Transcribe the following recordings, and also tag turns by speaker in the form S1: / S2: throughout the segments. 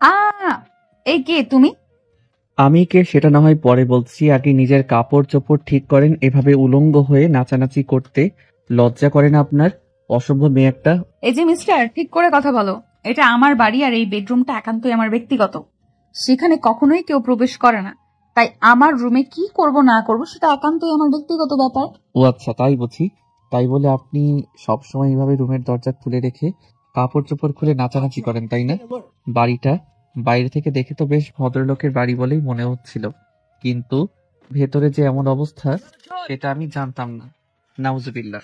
S1: আ এই কে তুমি?
S2: আমি কে সেটা না হয় পরে বলছি, আগে নিজের কাপড় চোপড় ঠিক করেন। এভাবে উলঙ্গ হয়ে নাচানাচি করতে লজ্জা করে না আপনার? অসভ্য মেয়ে একটা।
S1: এই যে মিস্টার, ঠিক করে কথা বলো। এটা আমার বাড়ি আর এই বেডরুমটা একান্তই আমার ব্যক্তিগত। সেখানে কখনোই কেউ প্রবেশ করে না। তাই আমার রুমে কি করব না করব সেটা একান্তই আমার ব্যক্তিগত ব্যাপার।
S2: ও আচ্ছা, তাই বুঝি। তাই বলে আপনি সবসময় এইভাবে রুমের দরজা খুলে রেখে কাপড় চোপড় খুলে নাচানাচি করেন, তাই না? বাড়িটা বাইরে থেকে দেখে তো বেশ ভদ্রলোকের বাড়ি বলেই মনে হচ্ছিল, কিন্তু ভেতরে যে এমন অবস্থা সেটা আমি জানতাম না। নাউজুবিল্লাহ।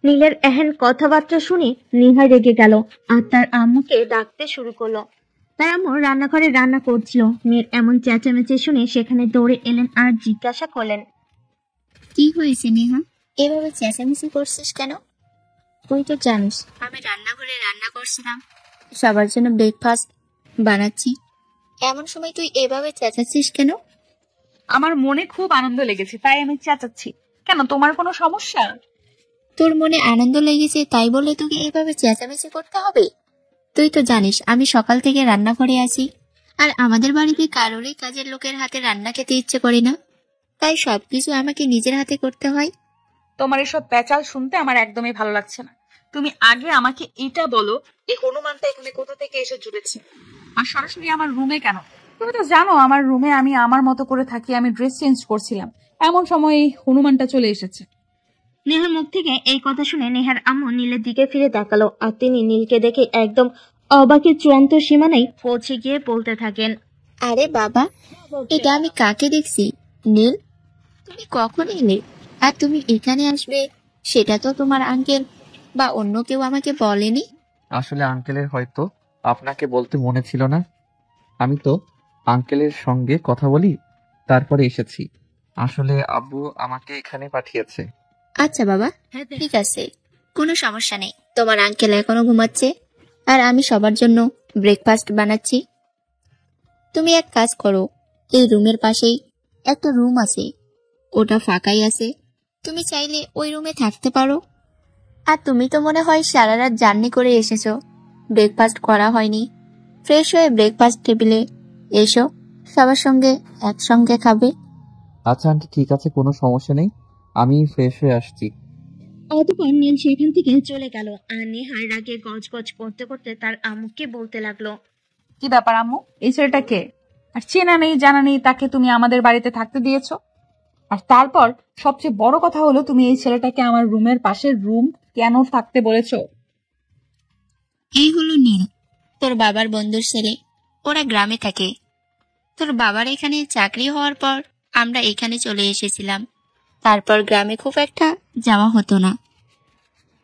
S3: নীলের এহেন কথাবার্তা শুনে নেহা রেগে গেল আর তার আম্মুকে ডাকতে শুরু করলো। তার আম্মু রান্নাঘরে রান্না করছিল। মেয়ের এমন চেঁচামেচি শুনে সেখানে দৌড়ে এলেন আর জিজ্ঞাসা করলেন,
S4: কি হয়েছে নেহা, এভাবে চেঁচামেচি করছিস কেন? তুই তো জানিস আমি রান্নাঘরে রান্না করছিলাম, সবার জন্য ব্রেকফাস্ট বানাচ্ছি। এমন সময় তুই এভাবে চেঁচাচ্ছিস কেন?
S1: আমার মনে খুব আনন্দ লেগেছে তাই আমি চেঁচাচ্ছি। কেন, তোমার কোনো সমস্যা?
S4: তোর মনে আনন্দ লেগেছে তাই বলে তোকে এভাবে চেঁচামেচি করতে হবে? তুই তো জানিস আমি সকাল থেকে রান্নাঘরে আছি, আর আমাদের বাড়িতে কারোরই কাজের লোকের হাতে রান্না খেতে ইচ্ছে করে না, তাই সবকিছু আমাকে নিজের হাতে করতে হয়।
S1: তোমার এসব প্যাচাল শুনতে আমার একদমই ভালো লাগছে না। তুমি আগে আমাকে এটা বলো, এই হনুমানটা এখানে কোথা থেকে এসে জুড়েছে আর সরাসরি আমার রুমে কেন? তুমি তো জানো আমার রুমে আমি আমার মতো করে থাকি, আমি ড্রেস চেঞ্জ করছিলাম, এমন সময় এই হনুমানটা চলে এসেছে।
S3: নেহার মুখ থেকে এই কথা শুনে নেহার আম্মু নীলের দিকে ফিরে তাকালো আর তিনি নীলকে দেখে একদম অবাকের চূড়ান্ত সীমানায় পৌঁছে গিয়ে বলতে থাকেন,
S4: আরে বাবা, এটা আমি কাকে দেখছি? নীল, তুমি কখন এলে? আর তুমি এখানে আসবে সেটা তো তোমার আঙ্কেল বা অন্য কেউ আমাকে বলেনি।
S2: আসলে আঙ্কেলের হয়তো আপনাকে বলতে মনে ছিল না। আমি তো আঙ্কেলের সঙ্গে কথা বলি, তারপরে এসেছি। আসলে আব্বু আমাকে এখানে পাঠিয়েছে।
S4: আচ্ছা বাবা, ঠিক আছে, কোনো সমস্যা নেই। তোমার আঙ্কেল এখনো ঘুমাচ্ছে আর আমি সবার জন্য ব্রেকফাস্ট বানাচ্ছি। তুমি এক কাজ করো, এই রুমের পাশেই একটা রুম আছে, ওটা ফাঁকাই আছে, তুমি চাইলে ওই রুমে থাকতে পারো। আর তুমি তো মনে হয় সারা রাত জার্নি করে এসেছো, ব্রেকফাস্ট করা হয়নি। ফ্রেশ হয়ে ব্রেকফাস্ট টেবিলে এসো, সবার সঙ্গে একসঙ্গে খাবে।
S2: আচ্ছা আন্টি, ঠিক আছে, কোনো সমস্যা নেই, আমি ফ্রেশ হয়ে আসছি।
S3: অতঃপর নীল সেখান থেকে চলে গেল আর নেহার রাগে গজগজ করতে করতে তার আম্মুকে বলতে লাগলো,
S1: কি ব্যাপার আম্মু, এই ছেলেটা কে? আর চেনা নেই জানা নেই তাকে তুমি আমাদের বাড়িতে থাকতে দিয়েছো। আর তারপর সবচেয়ে বড় কথা হলো তুমি এই ছেলেটাকে আমার রুমের পাশের রুম কেন থাকতে বলেছো?
S4: এই হলো নীল, তোর বাবার বন্ধুর ছেলে। ওরা গ্রামে থাকে। তোর বাবার এখানে চাকরি হওয়ার পর আমরা এখানে চলে এসেছিলাম। তারপর গ্রামে খুব একটা যাওয়া হতো না,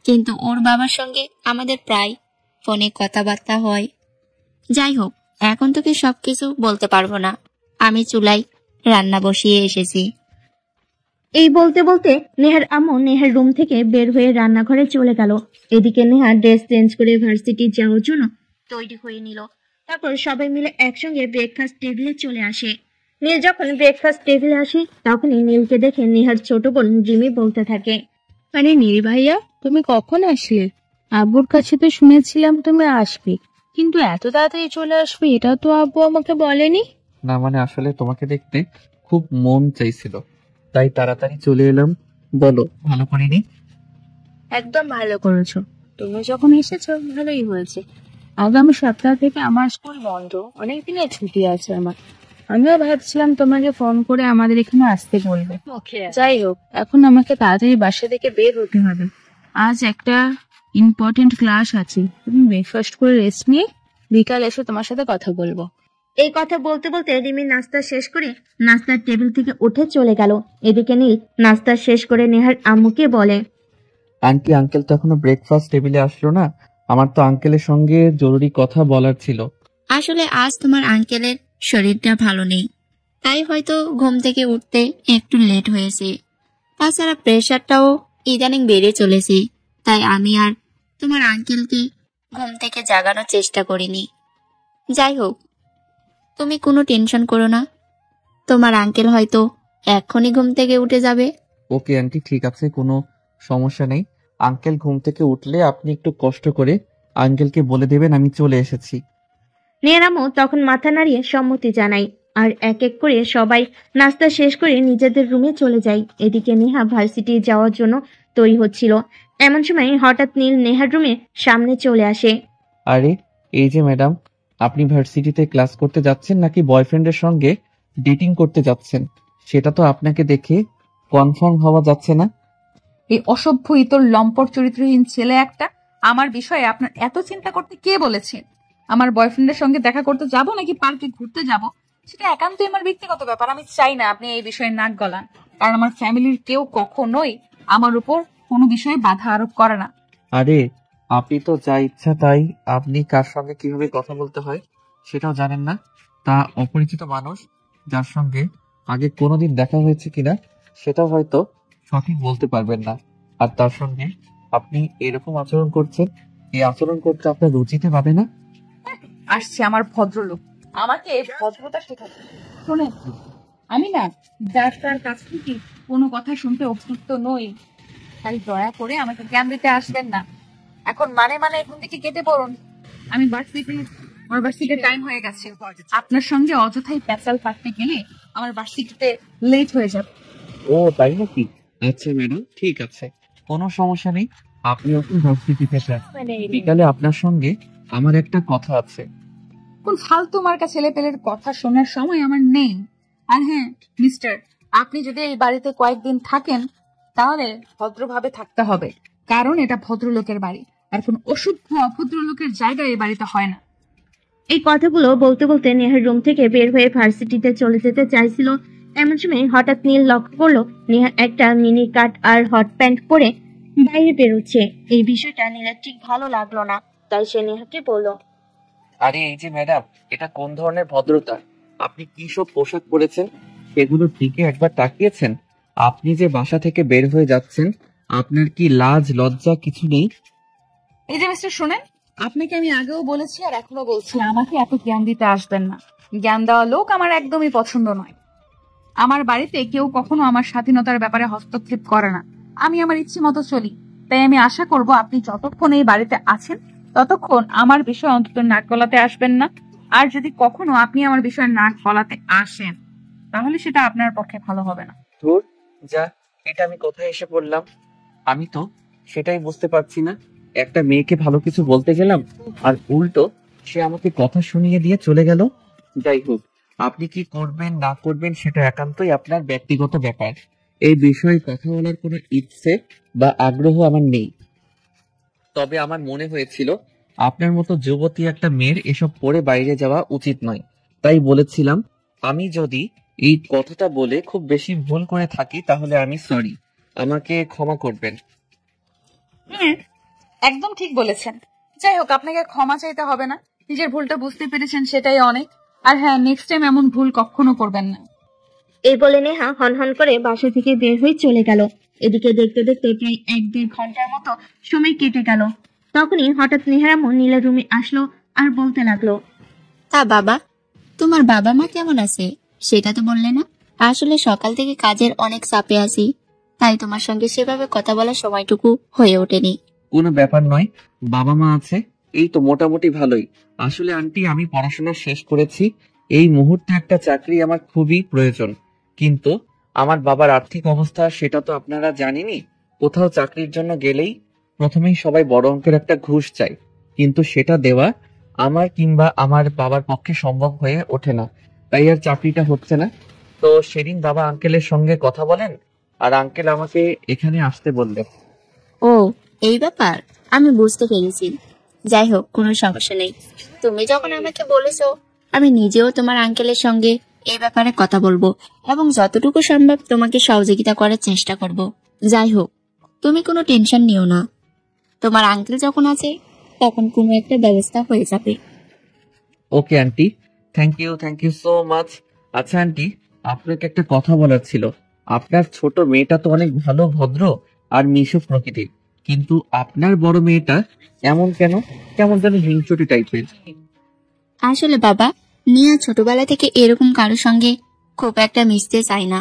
S4: কিন্তু ওর বাবার সঙ্গে আমাদের প্রায় ফোনে কথাবার্তা হয়। যাই হোক, এখন তোকে সবকিছু বলতে পারবো না। আমি চুলায় রান্না বসিয়ে এসেছি।
S3: এই বলতে বলতে নেহার আম্মু নেহার রুম থেকে বের হয়ে রান্নাঘরে চলে গেল। এদিকে নেহা ড্রেস চেঞ্জ করে ভার্সিটি যাওয়ার জন্য তৈরি হয়ে নিল। তারপর সবাই মিলে একসঙ্গে ব্রেকফাস্ট টেবিলে চলে আসে। নীল যখন ব্রেকফাস্ট টেবিলে আসে তখনই নীলকে দেখে নেহার ছোট বোন রিমি বলতে থাকে,
S5: আরে নীল ভাইয়া, তুমি কখন আসলে? আব্বুর কাছে তো শুনেছিলাম তুমি আসবে, কিন্তু এত তাড়াতাড়ি চলে আসবে এটা তো আব্বু আমাকে বলেনি।
S2: না মানে আসলে তোমাকে দেখতে খুব মন চাইছিল, তাই তাড়াতাড়ি চলে এলাম। বলো, ভালো করিনি?
S5: একদম ভালো করেছো, তুমি যখন এসেছো ভালোই হয়েছে। আগামী সপ্তাহ থেকে আমার স্কুল বন্ধ, অনেক দিনের ছুটি আছে আমার। আমিও ভাবছিলাম তোমাকে ফোন করে আমাদের এখানে আসতে বলবে। যাই হোক, এখন আমাকে তাড়াতাড়ি বাসা থেকে বের হতে হবে। আজ একটা ইম্পর্টেন্ট ক্লাস আছে। তুমি ব্রেকফাস্ট করে রেস্ট নিয়ে বিকাল এসে তোমার সাথে কথা বলবো।
S3: এই কথা বলতে বলতে রিমি নাস্তা শেষ করে নাস্তার টেবিল থেকে উঠে চলে গেল। এদিকে নীল নাস্তা শেষ করে নেহার আম্মুকে বলে,
S2: আন্টি, আঙ্কেল তো এখনো ব্রেকফাস্ট টেবিলে আসলো না। আমার তো আঙ্কেলের সঙ্গে জরুরি কথা বলার ছিল।
S4: আসলে আজ তোমার আঙ্কেলের শরীরটা ভালো নেই, তাই হয়তো ঘুম থেকে উঠতে একটু লেট হয়েছে। তাছাড়া প্রেশারটাও ইদানিং বেড়ে চলেছে, তাই আমি আর তোমার আঙ্কেলকে ঘুম থেকে জাগানোর চেষ্টা করিনি। যাই হোক, তুমি কোনো টেনশন করো না, তোমার আঙ্কেল হয়তো এক্ষুনি ঘুম থেকে উঠে যাবে।
S2: ওকে আন্টি, ঠিক আছে, কোনো সমস্যা নেই। আঙ্কেল ঘুম থেকে উঠলে আপনি একটু কষ্ট করে আঙ্কেলকে বলে দেবেন আমি চলে এসেছি।
S3: নেহার আম্মু তখন মাথা নাড়িয়ে সম্মতি জানায়। আর এক এক করে সবাই নাস্তা শেষ করে নিজেদের রুমে চলে যায়। এদিকে নেহা ভার্সিটি যাওয়ার জন্য তৈরি হচ্ছিল। এমন সময় হঠাৎ নীল নেহার রুমে সামনে চলে আসে।
S2: আরে এই যে ম্যাডাম, আপনি ভার্সিটিতে ক্লাস করতে যাচ্ছেন নাকি বয়ফ্রেন্ডের সঙ্গে ডেটিং করতে যাচ্ছেন সেটা তো আপনাকে দেখে কনফার্ম হওয়া যাচ্ছে না।
S1: এই অসভ্য ইতর লম্পট চরিত্রহীন ছেলে একটা। আমার বিষয়ে আপনার এত চিন্তা করতে কে বলেছে? আমার বয়ফ্রেন্ডের সঙ্গে দেখা করতে যাব নাকি পার্কে ঘুরতে যাব সেটা একান্তই আমার ব্যক্তিগত ব্যাপার। আমি চাই না আপনি এই বিষয়ে নাক গলান, কারণ আমার ফ্যামিলির কেউ কখনোই আমার উপর কোনো বিষয়ে বাধা আরোপ করে না।
S2: আরে আপনি তো যা ইচ্ছা তাই, আপনি কার সঙ্গে কিভাবে কথা বলতে হয় সেটাও জানেন না। তা অপরিচিত মানুষ যার সঙ্গে আগে কোনোদিন দেখা হয়েছে কিনা সেটাও হয়তো সঠিক বলতে পারবেন না। আর তার সঙ্গে আপনি এরকম আচরণ করছেন, এই আচরণ করতে আপনার রুচিতে পাবে না।
S1: আসছে আমার ভদ্রলোক, আমাকে ভদ্রতা শেখাতে। শোনেন, আমি না যার তার কাছ থেকে কোনো কথা শুনতে অভ্যস্ত নই, তাই দয়া করে আমাকে জ্ঞান দিতে আসবেন না। এখন মানে এখান থেকে কেটে পড়ুন। আমি আমার ভার্সিটির টাইম হয়ে গেছে। আপনার সঙ্গে অযথাই প্যাচাল পাঠতে গেলে আমার ভার্সিটিতে লেট হয়ে যাবে।
S2: ও তাই নাকি? আচ্ছা ম্যাডাম, ঠিক আছে, কোনো সমস্যা নেই। আপনি এখন ভার্সিটিতে যান, বিকালে আপনার সঙ্গে আমার একটা কথা আছে।
S1: কোন ফালতু মার্কা ছেলে পেলের কথা শোনার সময় আমার নেই। আর হ্যাঁ মিস্টার, আপনি যদি এই বাড়িতে কয়েকদিন থাকেন তাহলে ভদ্রভাবে থাকতে হবে, কারণ এটা ভদ্রলোকের বাড়ি। আর কোন অশুদ্ধ অভদ্রলোকের জায়গা এই বাড়িতে হয় না।
S3: এই কথাগুলো বলতে বলতে নেহার রুম থেকে বের হয়ে ভার্সিটিতে চলে যেতে চাইছিল। এমন সময় হঠাৎ নীল লক্ষ্য করলো নেহা একটা মিনি কাট আর হট প্যান্ট পরে বাইরে বেরোচ্ছে। এই বিষয়টা নীলের ঠিক ভালো লাগলো না, তাই সে নেহাকে বলল,
S2: আরে এই যে ম্যাডাম, এটা কোন ধরনের ভদ্রতা? আপনি কি সব পোশাক পরেছেন সেগুলোর দিকে একবার তাকিয়েছেন? আপনি যে বাসা থেকে বের হয়ে যাচ্ছেন, আপনার কি লাজ লজ্জা কিছু নেই?
S1: এই যে মিস্টার শোনেন, আপনাকে আমি আগেও বলেছি আর এখনো বলছি, আমাকে এত জ্ঞান দিতে আসবেন না। জ্ঞান দেওয়া লোক আমার একদমই পছন্দ নয়। আমার বাড়িতে কেউ কখনো আমার স্বাধীনতার ব্যাপারে হস্তক্ষেপ করে না। আমি আমার ইচ্ছে মতো চলি। তাই আমি আশা করব আপনি যতক্ষণ এই বাড়িতে আছেন ততক্ষণ আমার বিষয়ে অন্তত নাক গলাতে আসবেন না। আর যদি কখনো আপনি আমার বিষয়ে নাক গলাতে আসেন তাহলে সেটা আপনার পক্ষে ভালো হবে না।
S2: ধুর, যা, এটা আমি কোথায় এসে পড়লাম? আমি তো সেটাই বুঝতে পারছি না। একটা মেয়েকে ভালো কিছু বলতে গেলাম আর উল্টো সে আমাকে কথা শুনিয়ে দিয়ে চলে গেল। যাই হোক, আপনি কি করবেন না করবেন সেটা একান্তই আপনার ব্যক্তিগত ব্যাপার। এই বিষয়ে কথা বলার কোনো ইচ্ছে বা আগ্রহ আমার নেই। তবে আমার মনে হয়েছিল আপনার মতো যুবতী একটা মেয়ের এসব পরে বাইরে যাওয়া উচিত নয়, তাই বলেছিলাম। আমি যদি এই কথাটা বলে খুব বেশি ভুল করে থাকি তাহলে আমি সরি, আমাকে ক্ষমা করবেন।
S1: একদম ঠিক বলেছেন। যাই হোক, আপনাকে ক্ষমা চাইতে হবে না। নিজের ভুলটা বুঝতে পেরেছেন সেটাই অনেক। আর হ্যাঁ, নেক্সট টাইম এমন ভুল কখনো করবেন না।
S3: এই বলে নেহা হনহন করে বাসা থেকে বের হয়ে চলে গেল। এদিকে দেখতে দেখতে প্রায় 1-1.5 ঘন্টার মতো সময় কেটে গেল। তখনই হঠাৎ নেহার আম্মু নীলের রুমে আসলো আর বলতে লাগলো,
S4: তা বাবা, তোমার বাবা মা কেমন আছে সেটা তো বললে না। আসলে সকাল থেকে কাজের অনেক চাপে আছি, তাই তোমার সঙ্গে সেভাবে কথা বলার সময়টুকু হয়ে ওঠেনি।
S2: কোনো ব্যাপার নয়, বাবা মা আছে, এই তো মোটামুটি ভালোই। আসলে আন্টি, আমি পড়াশোনা শেষ করেছি। এই মুহূর্তে একটা চাকরি আমার খুবই প্রয়োজন, কিন্তু আমার বাবার আর্থিক অবস্থা সেটা তো আপনারা জানেনই। কোথাও চাকরির জন্য গেলেই প্রথমেই সবাই বড় অঙ্কের একটা ঘুষ চায়, কিন্তু সেটা দেওয়া আমার কিংবা আমার বাবার পক্ষে সম্ভব হয়ে ওঠে না, তাই আর চাকরিটা হচ্ছে না। তো সেদিন বাবা আঙ্কেলের সঙ্গে কথা বলেন আর আঙ্কেল আমাকে এখানে আসতে বললেন।
S4: ও, এই ব্যাপার আমি বুঝতে পেরেছি। যাই হোক, কোনো সমস্যা নেই। তুমি যখন আমাকে বলেছো, আমি নিজেও তোমার আঙ্কেলের সঙ্গে এই ব্যাপারে কথা বলবো এবং যতটুকু সম্ভব তোমাকে সহযোগিতা করার চেষ্টা করব। যাই হোক, তুমি কোনো টেনশন নিও না। তোমার আঙ্কেল যখন আছে তখন কোনো একটা ব্যবস্থা হয়ে যাবে।
S2: Okay aunty, thank you so much. আচ্ছা আন্টি, আপনাকে একটা কথা বলার ছিল। আপনার ছোট মেয়েটা তো অনেক ভালো, ভদ্র আর মিশুক প্রকৃতির, কিন্তু আপনার বড় মেয়েটা এমন কেন? কেমন যেন হিংসুটি টাইপের।
S4: আসলে বাবা, নিয়া ছোটবেলা থেকে এরকম কারোর সঙ্গে খুব একটা মিশতে চায় না,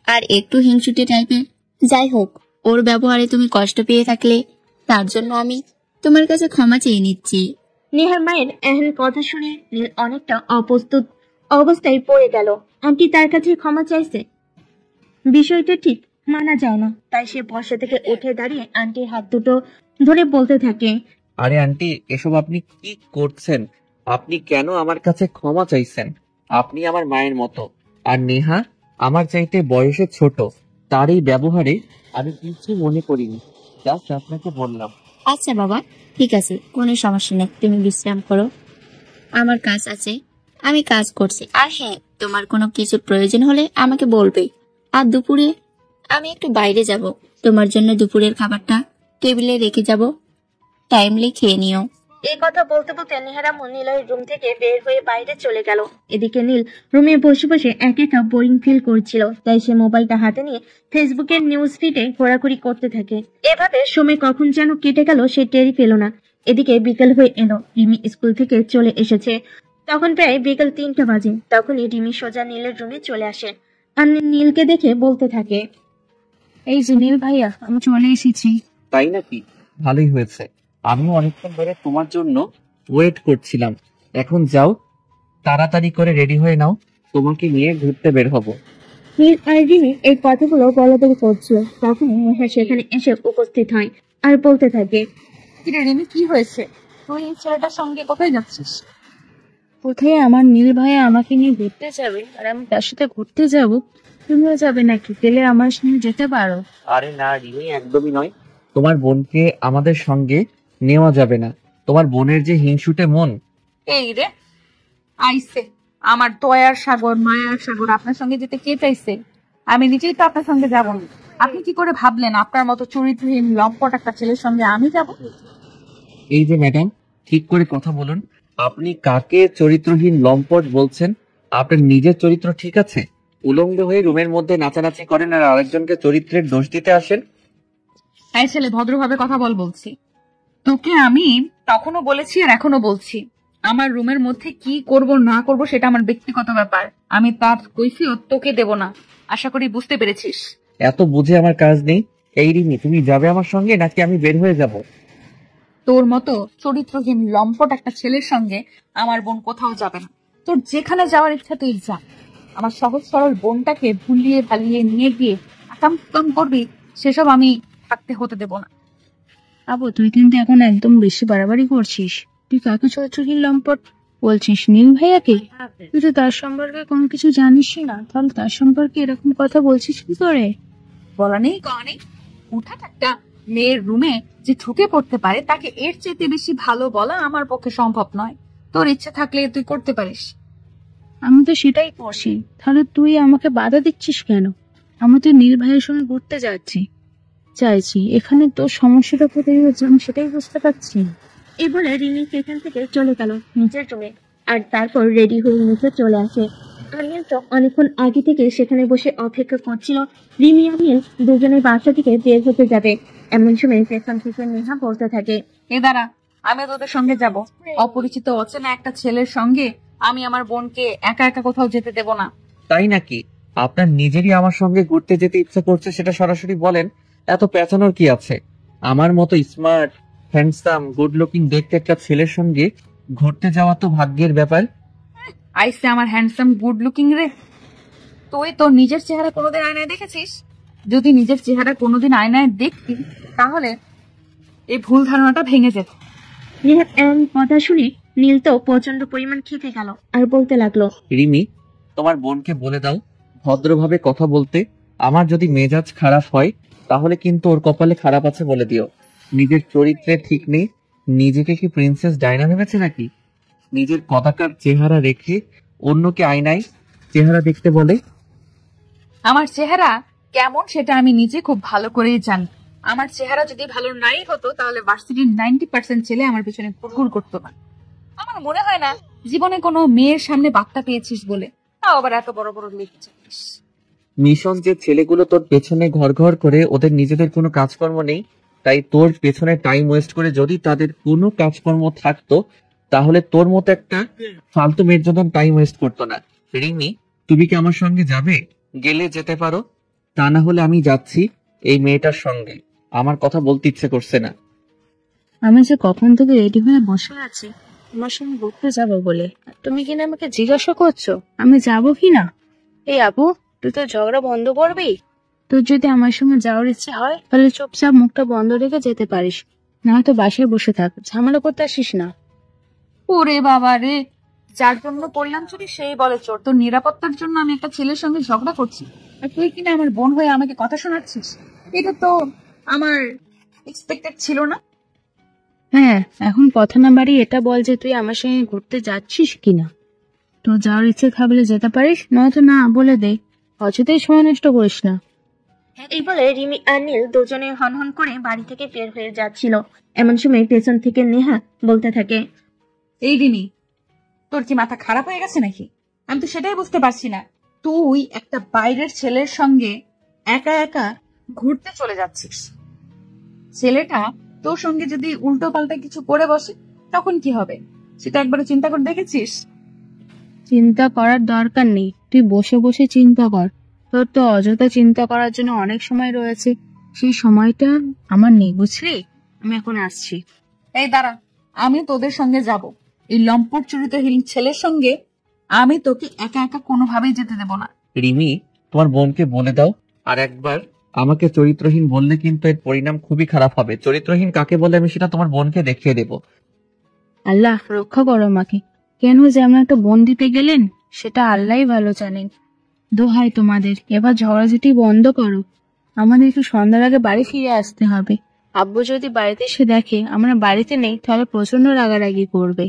S4: আর একটু হিংসুটে টাইপের। যাই হোক, ওর ব্যবহারে তুমি কষ্ট পেয়ে থাকলে তার জন্য আমি তোমার কাছে ক্ষমা চেয়ে নিচ্ছি।
S3: নেহার মায়ের এহেন কথা শুনে নীল অনেকটা অপ্রস্তুত অবস্থায় পড়ে গেল। আন্টি তার কাছে ক্ষমা চাইছে, বিষয়টা ঠিক মানা যায় না। তাই সে বসা থেকে উঠে দাঁড়িয়ে আন্টির হাত দুটো ধরে বলতে থাকে,
S2: আরে আন্টি, এসব আপনি কি করছেন? আপনি কেন আমার কাছে ক্ষমা চাইছেন? আপনি আমার মায়ের মতো, আর নেহা আমার চাইতে বয়সে ছোট। তার এই ব্যবহারে আমি কিছু মনে করিনি, জাস্ট আপনাকে বললাম।
S4: আচ্ছা বাবা, ঠিক আছে, কোনো সমস্যা নেই, তুমি বিশ্রাম করো। আমার কাজ আছে, আমি কাজ করছি। আর হ্যাঁ, তোমার কোনো কিছু প্রয়োজন হলে আমাকে বলবে। আর দুপুরে আমি একটু বাইরে যাব, তোমার জন্য দুপুরের খাবারটা টেবিলে রেখে যাব, টাইমলি খেয়ে নিও।
S3: এই কথা বলতে বলতে নেহার আম্মু নীলের রুম থেকে বের হয়ে বাইরে চলে গেল। এদিকে নীল রুমে বসে বসে একা বোরিং ফিল করছিল। তাই সে মোবাইলটা হাতে নিয়ে ফেসবুকের নিউজ ফিডে ঘোরাঘুরি করতে থাকে। এভাবে সময় কখন যেন কেটে গেল সে টেরই পেল না। এদিকে বিকেল হয়ে এলো, রিমি স্কুল থেকে চলে এসেছে। তখন প্রায় বিকেল 3টা বাজে। তখনই রিমি সোজা নীলের রুমে চলে আসে আর নীলকে দেখে বলতে থাকে,
S5: এই যে নীল ভাইয়া, আমি চলে এসেছি।
S2: তাই নাকি? ভালোই হয়েছে, আমিও অনেকক্ষণ ধরে তোমার জন্য ওয়েট করছিলাম। এখন যাও, তাড়াতাড়ি করে রেডি হয়ে নাও, তোমাকে নিয়ে ঘুরতে বের হব।
S3: নীল আর রিমি এই কথাগুলো বলাবলি করছিল। তখন নেহা সেখানে এসে উপস্থিত হয় আর বলতে থাকে,
S1: কিরে রিমি, কি হয়েছে? তুই এই ছেলেটার সঙ্গে কোথায় যাচ্ছিস?
S5: কোথায়? আমার নীল ভাইয়া আমাকে নিয়ে ঘুরতে যাবে আর আমি তার সাথে ঘুরতে যাব। তুমিও যাবে নাকি? গেলে আমার সঙ্গে যেতে পারো।
S2: আরে না রিমি, একদমই নয়। তোমার বোনকে আমাদের সঙ্গে নেওয়া যাবে না। তোমার বোনের যে হিংসুটে মন।
S1: এই রে আইসে আমার দয়ার সাগর, মায়ার সাগর, আপনার সঙ্গে যেতে কে চাইছে? আমি নিজেই তো আপনার সঙ্গে যাব না। আপনি কি করে ভাবলেন আপনার মতো চরিত্রহীন লম্পট একটা ছেলের সঙ্গে আমি যাব?
S2: এই যে ম্যাডাম, ঠিক করে কথা বলুন। আপনি কাকে চরিত্রহীন লম্পট বলছেন? আপনার নিজের চরিত্র ঠিক আছে? উলঙ্গ হয়ে রুমের মধ্যে নাচানাচি করেন আর আরেকজনকে চরিত্রের দোষ দিতে আসেন।
S1: এই ছেলে, ভদ্রভাবে কথা বলছি। তোকে আমি তখনও বলেছি আর এখনো বলছি, আমার রুমের মধ্যে কি করব না করব সেটা আমার ব্যক্তিগত ব্যাপার। আমি তার কৈফিয়ত তোকে দেব না। আশা করি বুঝতে পেরেছিস।
S2: এত বুঝে আমার কাজ নেই। এই রিমি, তুমি যাবে আমার সঙ্গে নাকি আমি বের হয়ে যাব?
S1: তোর মতো চরিত্রহীন লম্পট একটা ছেলের সঙ্গে আমার বোন কোথাও যাবে না। তোর যেখানে যাওয়ার ইচ্ছা তুই যা। আমার সহজ সরল বোনটাকে ভুলিয়ে ভালিয়ে নিয়ে গিয়ে আকাম করবি, সেসব আমি থাকতে হতে দেব না।
S5: আবু, তুই কিন্তু এখন একদম বেশি বাড়াবাড়ি করছিস। তুই কাকে চরিত্রহীন লম্পট বলছিস? নীল ভাইয়াকে? তুই তো তার সম্পর্কে কোনো কিছু জানিস না, তাহলে তার সম্পর্কে এরকম কথা বলছিস কি করে?
S1: বলা নেই কওয়া নেই, হঠাৎ একটা মেয়ের রুমে যে ঢুকে পড়তে পারে তাকে এর চেয়ে বেশি ভালো বলা আমার পক্ষে সম্ভব নয়। তোর ইচ্ছে থাকলে তুই করতে পারিস।
S5: আমি তো সেটাই করছি, তাহলে তুই আমাকে বাধা দিচ্ছিস কেন? আমি তো নীল ভাইয়ের সঙ্গে ঘুরতে চাইছি। এখানে তোর সমস্যাটা কোথায় হচ্ছে আমি সেটাই বুঝতে পারছি।
S3: এই বলে রিমি সেখান থেকে চলে গেল নিচের রুমে আর তারপর রেডি হয়ে নিচে চলে আসে। আর নীল তো অনেকক্ষণ আগে থেকে সেখানে বসে অপেক্ষা করছিল রিমি আর নীল দুজনের বাসা থেকে বের হতে যাবে। এমন সময় পেছন থেকে নেহা বলতে থাকে,
S1: এ দাঁড়া, আমি তোদের সঙ্গে যাব। অপরিচিত অচেনা একটা ছেলের সঙ্গে আমি আমার বোনকে একা একা কোথাও যেতে দেব না।
S2: তাই নাকি? আপনার নিজেরই আমার সঙ্গে ঘুরতে যেতে ইচ্ছা করছে, সেটা সরাসরি বলেন। এত পেঁচানোর কি আছে? আমার মতো স্মার্ট, হ্যান্ডসাম, গুড লুকিং দেখতে একটা ছেলের সঙ্গে ঘুরতে যাওয়া তো ভাগ্যের ব্যাপার।
S1: আইসে আমার হ্যান্ডসাম গুড লুকিং রে। তুই তোর নিজের চেহারা কোনোদিন আয়নায় দেখেছিস? যদি নিজের চেহারা কোনোদিন আয়নায় দেখতি তাহলে এই ভুল ধারণাটা ভেঙে যেত।
S3: নেহার এমন কথা শুনে নীল তো প্রচন্ড পরিমাণ খেপে গেল আর বলতে লাগলো,
S2: রিমি, তোমার বোনকে বলে দাও ভদ্রভাবে কথা বলতে। আমার যদি মেজাজ খারাপ হয় তাহলে কিন্তু ওর কপালে খারাপ আছে বলে দিও। নিজের চরিত্রে ঠিক নেই। নিজেকে কি প্রিন্সেস ডায়না ভেবেছে নাকি? নিজের কদাকার চেহারা রেখে অন্যকে আয়নায় চেহারা দেখতে বলে।
S1: আমার চেহারা কেমন সেটা আমি নিজে খুব ভালো করেই জানি। আমার চেহারা যদি ভালো নাই হতো তাহলে ভার্সিটির 90% ছেলে আমার পেছনে ঘুরঘুর করতো না। আমার মনে হয় না জীবনে কোনো মেয়ের সামনে বার্তা পেয়েছিস বলে, তাও আবার এত বড় বড় লিখেছিস।
S2: মিশন যে ছেলেগুলো তোর পেছনে ঘর ঘর করে, ওদের নিজেদের কোনো কাজকর্ম নেই, তাই তোর পেছনে টাইম ওয়েস্ট করে যদি তাদের কোনো কাজকর্ম থাকতো তাহলে তোর মতো একটা ফালতু মেয়ের জন্য টাইম ওয়েস্ট করতো না। রিমি, তুমি কি আমার সঙ্গে যাবে? গেলে যেতে পারো, তা না হলে আমি যাচ্ছি এই মেয়েটার সঙ্গে। আমার কথা বলতে ইচ্ছে করছে না।
S5: আমি যে কখন থেকে রেডি হয়ে বসে আছি, তোমার সঙ্গে ঘুরতে যাবো বলে, আর তুমি কিনা আমাকে জিজ্ঞাসা করছো আমি যাবো কি না। এই আপু, তুই তো ঝগড়া বন্ধ করবি? তোর যদি আমার সঙ্গে যাওয়ার ইচ্ছে হয় তাহলে চুপচাপ মুখটা বন্ধ রেখে যেতে পারিস, না হয়তো বাসায় বসে থাক, ঝামেলা করতে আসিস না।
S1: ওরে বাবা রে, যার জন্য করলাম চুরি সেই বলে চোর। তোর নিরাপত্তার জন্য আমি একটা ছেলের সঙ্গে ঝগড়া করছি, আর তুই কিনা আমার বোন হয়ে আমাকে কথা শোনাচ্ছিস? এটা তো আমার এক্সপেক্টেড ছিল না।
S5: হ্যাঁ, এখন কথা না বাড়ি এটা বল যে তুই আমার সঙ্গে ঘুরতে যাচ্ছিস কিনা। তোর যাওয়ার ইচ্ছে থাকলে যেতে পারিস, নয়তো না বলে দে, অযথাই সময় নষ্ট করিস না।
S3: এই বলে রিমি আর নীল দুজনে হনহন করে বাড়ি থেকে বের হয়ে যাচ্ছিল। এমন সময় পেছন থেকে নেহা বলতে থাকে,
S1: এই রিমি, তোর কি মাথা খারাপ হয়ে গেছে নাকি? আমি তো সেটাই বুঝতে পারছি না, তুই একটা বাইরের ছেলের সঙ্গে একা একা ঘুরতে চলে যাচ্ছিস। ছেলেটা তোর সঙ্গে যদি উল্টো পাল্টা কিছু করে বসে তখন কি হবে, সেটা একবার চিন্তা করে দেখেছিস?
S5: চিন্তা করার দরকার নেই, তুই বসে বসে চিন্তা কর। তোর তো অযথা চিন্তা করার জন্য অনেক সময় রয়েছে, সেই সময়টা আমার নেই, বুঝলি? আমি এখন আসছি।
S1: এই দাঁড়া, আমি তোদের সঙ্গে যাব। এই লম্পট চরিত্রহীন ছেলের সঙ্গে আমি তোকে একা একা কোনোভাবেই যেতে দেব না।
S2: রিমি, তোমার বোনকে বলে দাও, আর একবার আমাকে চরিত্রহীন বললে কিন্তু এর পরিণাম খুবই খারাপ হবে। চরিত্রহীন কাকে বলে আমি সেটা তোমার বোনকে দেখিয়ে দেব।
S5: আল্লাহ রক্ষা করো আমাকে, কেন যে এমন একটা বোন দিতে গেলেন সেটা আল্লাহই ভালো জানেন। দোহাই তোমাদের, এবার ঝগড়াঝাটি বন্ধ করো, আমাদের একটু সন্ধ্যার আগে বাড়ি ফিরে আসতে হবে। আব্বু যদি বাড়িতে এসে দেখে আমরা বাড়িতে নেই তাহলে প্রচন্ড রাগারাগি করবে।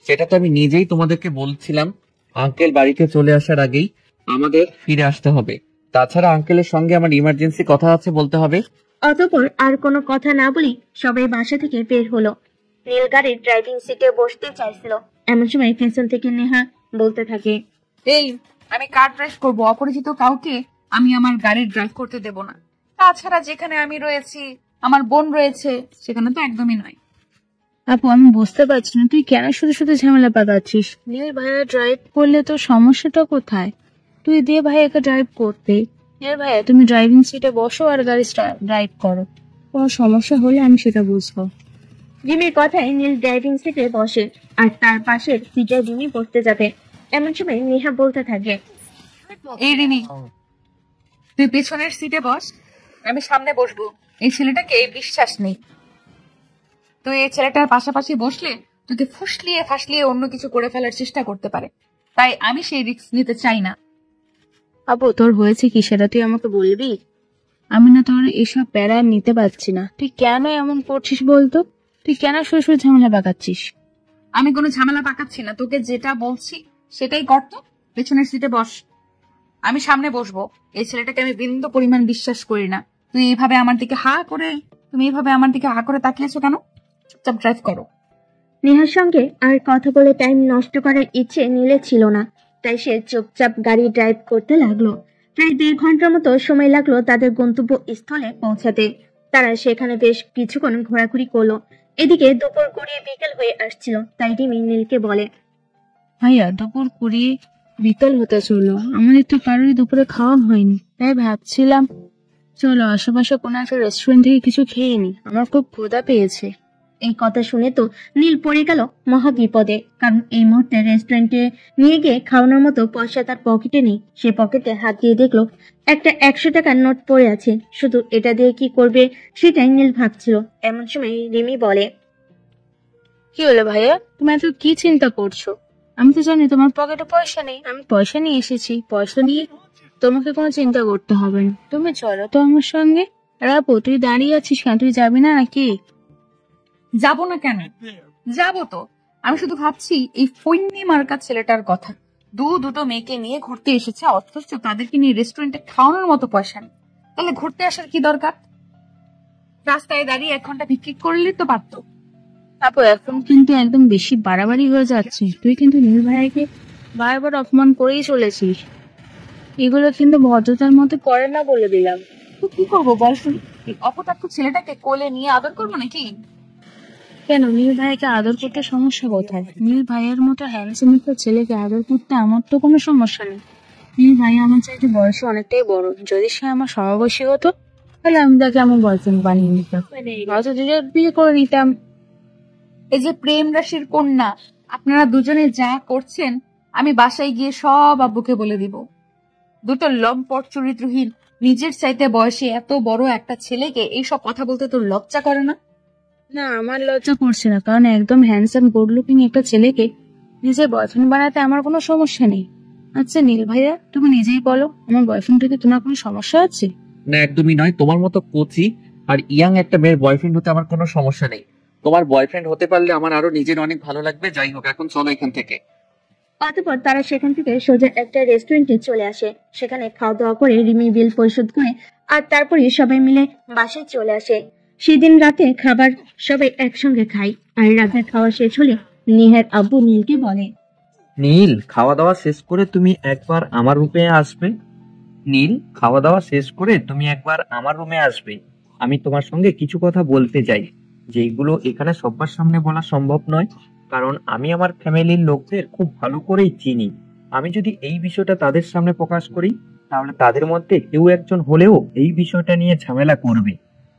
S2: সেটা তো আমি নিজেই তোমাদেরকে বলছিলাম, আঙ্কেল বাড়িতে চলে আসার আগেই আমাদের ফিরে আসতে হবে। তাছাড়া আঙ্কেলের সঙ্গে আমার ইমার্জেন্সি কথা আছে, বলতে হবে।
S3: অতঃপর আর কোনো কথা না বলি সবাই বাসা থেকে বের হলো। নীল গাড়ির ড্রাইভিং সিটে বসতে চাইছিল, এমন সময় পেছন থেকে নেহা বলতে থাকে,
S1: এই, আমি কার ড্রাইভ করব? অপরিচিত কাউকে আমি আমার গাড়ি ড্রাইভ করতে দেব না। তাছাড়া যেখানে আমি রয়েছি, আমার বোন রয়েছে, সেখানে তো একদমই নয়।
S5: আপু, আমি বুঝতে পারছি না তুই কেন শুধু শুধু ঝামেলা পাকাচ্ছিস। নীল ভাইয়া ড্রাইভ করলে তো সমস্যাটা কোথায়? তুই দিয়ে ভাইয়াকে ড্রাইভ করতে। নীল ভাইয়া, তুমি ড্রাইভিং সিটে বসো আর গাড়ি ড্রাইভ করো, কোনো সমস্যা হলে আমি সেটা বুঝবো।
S3: রিমির কথায় নীল ড্রাইভিং সিটে বসে আর তার পাশের সিটে রিমি বসতে যাবে। এমন সময় নেহা বলতে থাকে,
S1: এই রিমি, তুই পেছনের সিটে বস, আমি সামনে বসবো। এই ছেলেটাকে বিশ্বাস নেই, তুই এই ছেলেটার পাশাপাশি বসলে তোকে ফুসলিয়ে ফাসলিয়ে অন্য কিছু করে ফেলার চেষ্টা করতে পারে, তাই আমি সেই রিস্ক নিতে চাই না।
S5: আপু, তোর হয়েছে কি সেটা তুই আমাকে বলবি? আমি না তোর এসব প্যারা নিতে পারছি না, তুই কেন এমন করছিস বলতো? তুই কেন শুধু শুধু ঝামেলা পাকাচ্ছিস?
S1: আমি কোনো ঝামেলা পাকাচ্ছি না, তোকে যেটা বলছি সেটাই করতো। পেছনের সিটে বস, আমি সামনে বসবো। এই ছেলেটাকে আমি বিন্দু পরিমাণ বিশ্বাস করি না। তুমি এইভাবে আমার দিকে হা করে তাকিয়েছো কেন? চুপচাপ ড্রাইভ করো।
S3: নেহার সঙ্গে আর কথা বলে টাইম নষ্ট করার ইচ্ছে নীলের ছিল না, তাই সে চুপচাপ গাড়ি ড্রাইভ করতে লাগলো। প্রায় 1.5 ঘন্টার মতো সময় লাগলো তাদের গন্তব্য স্থলে পৌঁছাতে। তারা সেখানে বেশ কিছুক্ষণ ঘোরাঘুরি করলো। এদিকে দুপুর গড়িয়ে বিকেল হয়ে আসছিল, তাই রিমি নীলকে বলে,
S5: ভাইয়া, দুপুর 20 বিকেল হতে চলো, আমাদের তো কারোরই দুপুরে খাওয়া হয়নি, তাই ভাবছিলাম চলো আশেপাশে কোনো একটা রেস্টুরেন্ট থেকে কিছু খেয়ে নি, আমার খুব ক্ষুধা পেয়েছে।
S3: এই কথা শুনে তো নীল পড়ে গেল মহা বিপদে, কারণ এই মুহূর্তে রেস্টুরেন্টে নিয়ে গিয়ে খাওয়ানোর মতো পয়সা তার পকেটে নেই। সে পকেটে হাত দিয়ে দেখলো একটা 100 টাকার নোট পড়ে আছে, শুধু এটা দিয়ে কি করবে সেটাই নীল ভাবছিল। এমন সময় রিমি বলে,
S5: কি হলো ভাইয়া, তুমি এত কি চিন্তা করছো? আমি তো জানি তোমার পকেটে পয়সা নেই, আমি পয়সা নিয়ে এসেছি, পয়সা নিয়ে তোমাকে কোনো চিন্তা করতে হবে না। তুমি চলো তো আমার সঙ্গে। আর আপু, তুই দাঁড়িয়ে আছিস কেন, তুই যাবি না নাকি?
S1: যাবো না কেন? যাবো তো। আমি শুধু ভাবছি এই ফৈন্নি মার্কা ছেলেটার কথা। দুটো মেয়েকে নিয়ে ঘুরতে এসেছে, অথচ তাদেরকে নিয়ে রেস্টুরেন্টে খাওয়ানোর মতো পয়সা নেই। তাহলে ঘুরতে আসার কি দরকার? রাস্তায় দাঁড়িয়ে 1 ঘন্টা ভিক্ষি করলে তো পারতো।
S5: আপু, এখন কিন্তু একদম বেশি বাড়াবাড়ি হয়ে যাচ্ছে। তুই কিন্তু নীল ভাইয়াকে বারবার অপমান করেই চলেছিস, এগুলো কিন্তু ভদ্রতার মতো করে না, বলে দিলাম।
S1: তো কি করবো বল শুনি? এই অপদার্থ ছেলেটাকে কোলে নিয়ে আদর করবো নাকি?
S5: কেন, নীল ভাইয়াকে আদর করতে সমস্যা কোথায়? নীল ভাইয়ের মতো হ্যান্ডসাম একটা ছেলেকে আদর করতে আমার তো কোনো সমস্যা নেই। নীল ভাইয়া আমার চাইতে বয়সে অনেকটাই বড়, যদি সে আমার সমবয়সী হতো তাহলে আমি তাকে আমার বয়ফ্রেন্ড বানিয়ে নিতাম, হয়তো দুজন বিয়ে করে নিতাম।
S1: এই যে প্রেম রাশির কন্যা, আপনারা দুজনে যা করছেন আমি বাসায় গিয়ে সব আব্বুকে বলে দিব। দুটো লম্পট চরিত্রহীন নিজের চাইতে বয়সে এত বড় একটা ছেলেকে এইসব কথা বলতে তোর লজ্জা করে না?
S5: না, আমার লজ্জা করছে না, কারণ একদম হ্যান্ডসাম গুড লুকিং একটা ছেলেকে নিজের বয়ফ্রেন্ড বানাতে আমার কোনো সমস্যা নেই। আচ্ছা নীল ভাইয়া, তুমি নিজেই বলো, আমার বয়ফ্রেন্ড থেকে তোমার কোনো সমস্যা আছে?
S2: না, একদমই নয়। তোমার মতো কোচি আর ইয়াং একটা মেয়ের বয়ফ্রেন্ড হতে আমার কোনো সমস্যা নেই। তোমার বয়ফ্রেন্ড হতে পারলে আমার আরো নিজের অনেক ভালো লাগবে। যাই হোক, এখন চলো এখান থেকে।
S3: অতঃপর তারা সেখান থেকে সোজা একটা রেস্টুরেন্টে চলে আসে। সেখানে খাওয়া দাওয়া করে রিমি বিল পরিশোধ করে আর তারপরে সবাই মিলে বাসায় চলে আসে। সেদিন রাতে খাবার সবাই একসঙ্গে খায়। আর রাতের খাওয়া শেষ হলে নেহার আব্বু নীলকে বলে,
S6: নীল, খাওয়া দাওয়া শেষ করে তুমি একবার আমার রুমে আসবে। নীল, খাওয়া দাওয়া শেষ করে তুমি একবার আমার রুমে আসবে। আমি তোমার সঙ্গে কিছু কথা বলতে চাই, যেগুলো এখানে সবার সামনে বলা সম্ভব নয়, কারণ আমি আমার ফ্যামিলির লোকদের খুব ভালো করেই চিনি। আমি যদি এই বিষয়টা তাদের সামনে প্রকাশ করি, তাহলে তাদের মধ্যে কেউ একজন হলেও এই বিষয়টা নিয়ে ঝামেলা করবে।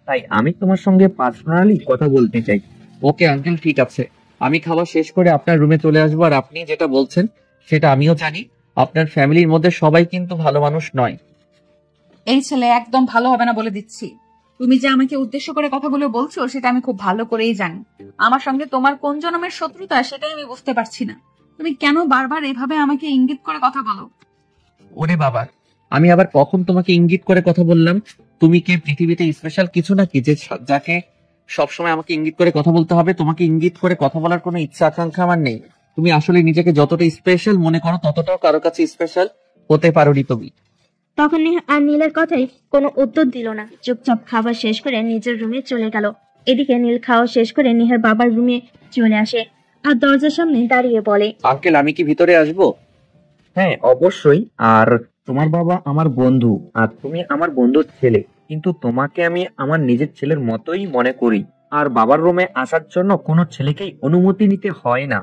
S6: তাই আমি তোমার সঙ্গে পার্সোনালি কথা বলতে চাই।
S2: ওকে আঙ্কেল, ঠিক আছে। আমি খাওয়া শেষ করে আপনার রুমে চলে আসবো। আর আপনি যেটা বলছেন সেটা আমিও জানি। আপনার ফ্যামিলির মধ্যে সবাই কিন্তু ভালো মানুষ নয়।
S1: এই ছেলে একদম ভালো হবে না বলে দিচ্ছি। তুমি যে আমাকে উদ্দেশ্য করে কথাগুলো বলছো সেটা আমি খুব ভালো করেই জানি। আমার সঙ্গে তোমার কোন জন্মের শত্রুতা সেটাই আমি বুঝতে পারছি না। তুমি কেন বারবার এভাবে আমাকে ইঙ্গিত করে কথা বলো?
S2: ওরে বাবা, আমি আবার কখন তোমাকে ইঙ্গিত করে কথা বললাম? তুমি কি পৃথিবীতে স্পেশাল কিছু নাকি যে যাকে সবসময় আমাকে ইঙ্গিত করে কথা বলতে হবে? তোমাকে ইঙ্গিত করে কথা বলার কোনো ইচ্ছা আকাঙ্ক্ষা আমার নেই। তুমি আসলে নিজেকে যতটা স্পেশাল মনে করো ততটাও কারো কাছে স্পেশাল হতে পারোনি তুমি।
S3: তখন নেহা আর নীলের কথাই কোনো উত্তর দিল না। চুপচাপ খাবার শেষ করে নিজের রুমে চলে গেল। এদিকে নীল খাওয়া শেষ করে নেহার বাবার রুমে চলে আসে আর দরজার সামনে দাঁড়িয়ে বলে,
S2: আঙ্কেল, আমি কি ভিতরে আসবো?
S6: হ্যাঁ, অবশ্যই। আর তোমার বাবা আমার বন্ধু, আর তুমি আমার বন্ধুর ছেলে, কিন্তু তোমাকে আমি আমার নিজের ছেলের মতোই মনে করি। আর বাবার রুমে আসার জন্য কোনো ছেলেকেই অনুমতি নিতে হয় না।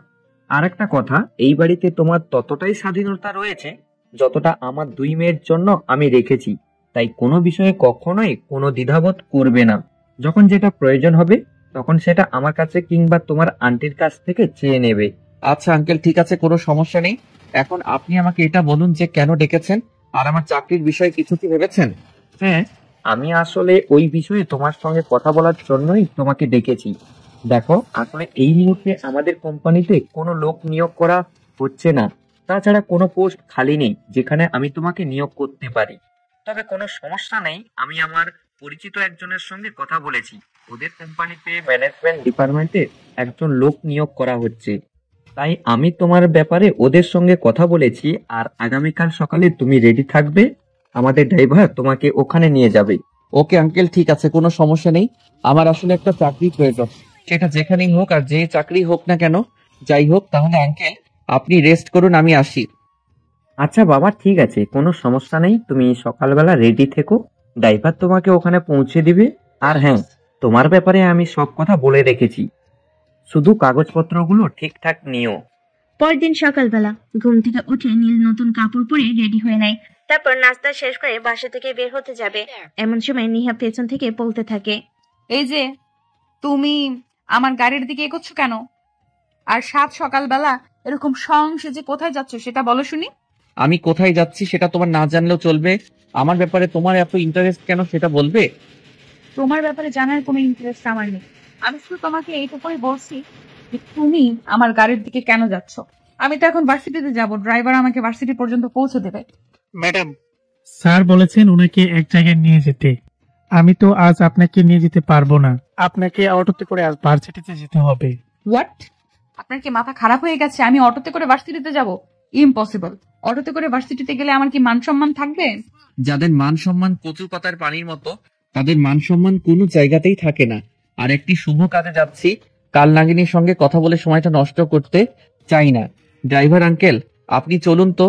S6: আর একটা কথা, এই বাড়িতে তোমার ততটাই স্বাধীনতা রয়েছে যতটা আমার দুই মেয়ের জন্য আমি রেখেছি। তাই কোনো বিষয়ে কখনোই কোনো দ্বিধাবোধ করবে না। যখন যেটা প্রয়োজন হবে তখন সেটা আমার কাছে কিংবা তোমার আন্টির কাছ থেকে চেয়ে নেবে।
S2: আচ্ছা আঙ্কেল, ঠিক আছে, কোনো সমস্যা নেই। এখন আপনি আমাকে এটা বলুন যে কেন ডেকেছেন, আর আমার চাকরির বিষয়ে কিছু কি ভেবেছেন?
S6: হ্যাঁ, আমি আসলে ওই বিষয়ে তোমার সঙ্গে কথা বলার জন্যই তোমাকে ডেকেছি। দেখো, আসলে এই মুহূর্তে আমাদের কোম্পানিতে কোনো লোক নিয়োগ করা হচ্ছে না। তাছাড়া কোনো পোস্ট খালি নেই যেখানে আমি তোমাকে নিয়োগ করতে পারি। তবে কোনো সমস্যা নেই, আমি আমার পরিচিত একজনের সঙ্গে কথা বলেছি। ওদের কোম্পানিতে ম্যানেজমেন্ট ডিপার্টমেন্টে একজন লোক নিয়োগ করা হচ্ছে। তাই আমি তোমার ব্যাপারে ওদের সঙ্গে কথা বলেছি। আর আগামীকাল সকালে তুমি রেডি থাকবে, আমাদের ড্রাইভার তোমাকে ওখানে নিয়ে যাবে।
S2: ওকে আঙ্কেল, ঠিক আছে, কোনো সমস্যা নেই। আমার আসলে একটা চাকরি প্রয়োজন, সেটা যেখানেই হোক আর যে চাকরি হোক না কেন। যাই হোক, তাহলে আঙ্কেল আপনি রেস্ট করুন, আমি আসি।
S6: আচ্ছা বাবা, ঠিক আছে, কোনো সমস্যা নেই। তুমি সকালবেলা রেডি থেকো, ড্রাইভার তোমাকে ওখানে পৌঁছে দিবে। আর হ্যাঁ, তোমার ব্যাপারে আমি সব কথা বলে রেখেছি, শুধু কাগজপত্রগুলো ঠিকঠাক নিও।
S3: পরদিন সকালবেলা ঘুম থেকে উঠে নীল নতুন কাপড় পরে রেডি হয়ে নেয়। তারপর নাস্তা শেষ করে বাসা থেকে বের হতে যাবে। এমন সময় নেহা পেছন থেকে বলতে থাকে,
S1: এই যে তুমি আমার গাড়ির দিকে এগোচ্ছ কেন? আর সাত সকালবেলা এরকম সেজে কোথায় যাচ্ছ সেটা বলো শুনি।
S2: আমি কোথায় যাচ্ছি সেটা তোমার না জানলেও চলবে। আমার ব্যাপারে তোমার এত ইন্টারেস্ট কেন সেটা বলবে?
S1: তোমার ব্যাপারে জানার কোনো ইন্টারেস্ট আমার নেই। আমি শুধু তোমাকে এইটুকুই বলছি যে তুমি আমার গাড়ির দিকে কেন যাচ্ছ। আমি তো এখন ভার্সিটিতে যাব, ড্রাইভার আমাকে ভার্সিটি পর্যন্ত পৌঁছে দেবে।
S2: ম্যাডাম,
S7: স্যার বলেছেন ওনাকে এক জায়গায় নিয়ে যেতে। আমি তো আজ আপনাকে নিয়ে যেতে পারবো না, আপনাকে অটোতে করে আজ ভার্সিটিতে যেতে হবে।
S1: হোয়াট? আপনার কি মাথা খারাপ হয়ে গেছে? আমি অটোতে করে ভার্সিটিতে যাব? ইম্পসিবল। অটোতে করে ভার্সিটিতে গেলে আমার কি মান সম্মান থাকবে?
S2: যাদের মান সম্মান কচু পাতার পানির মতো, তাদের মান সম্মান কোনো জায়গাতেই থাকে না। আর একটি শুভ কাজে যাচ্ছি, কাল নাগিনীর সঙ্গে কথা বলে সময়টা নষ্ট করতে চাই না। ড্রাইভার আঙ্কেল, আপনি চলুন তো।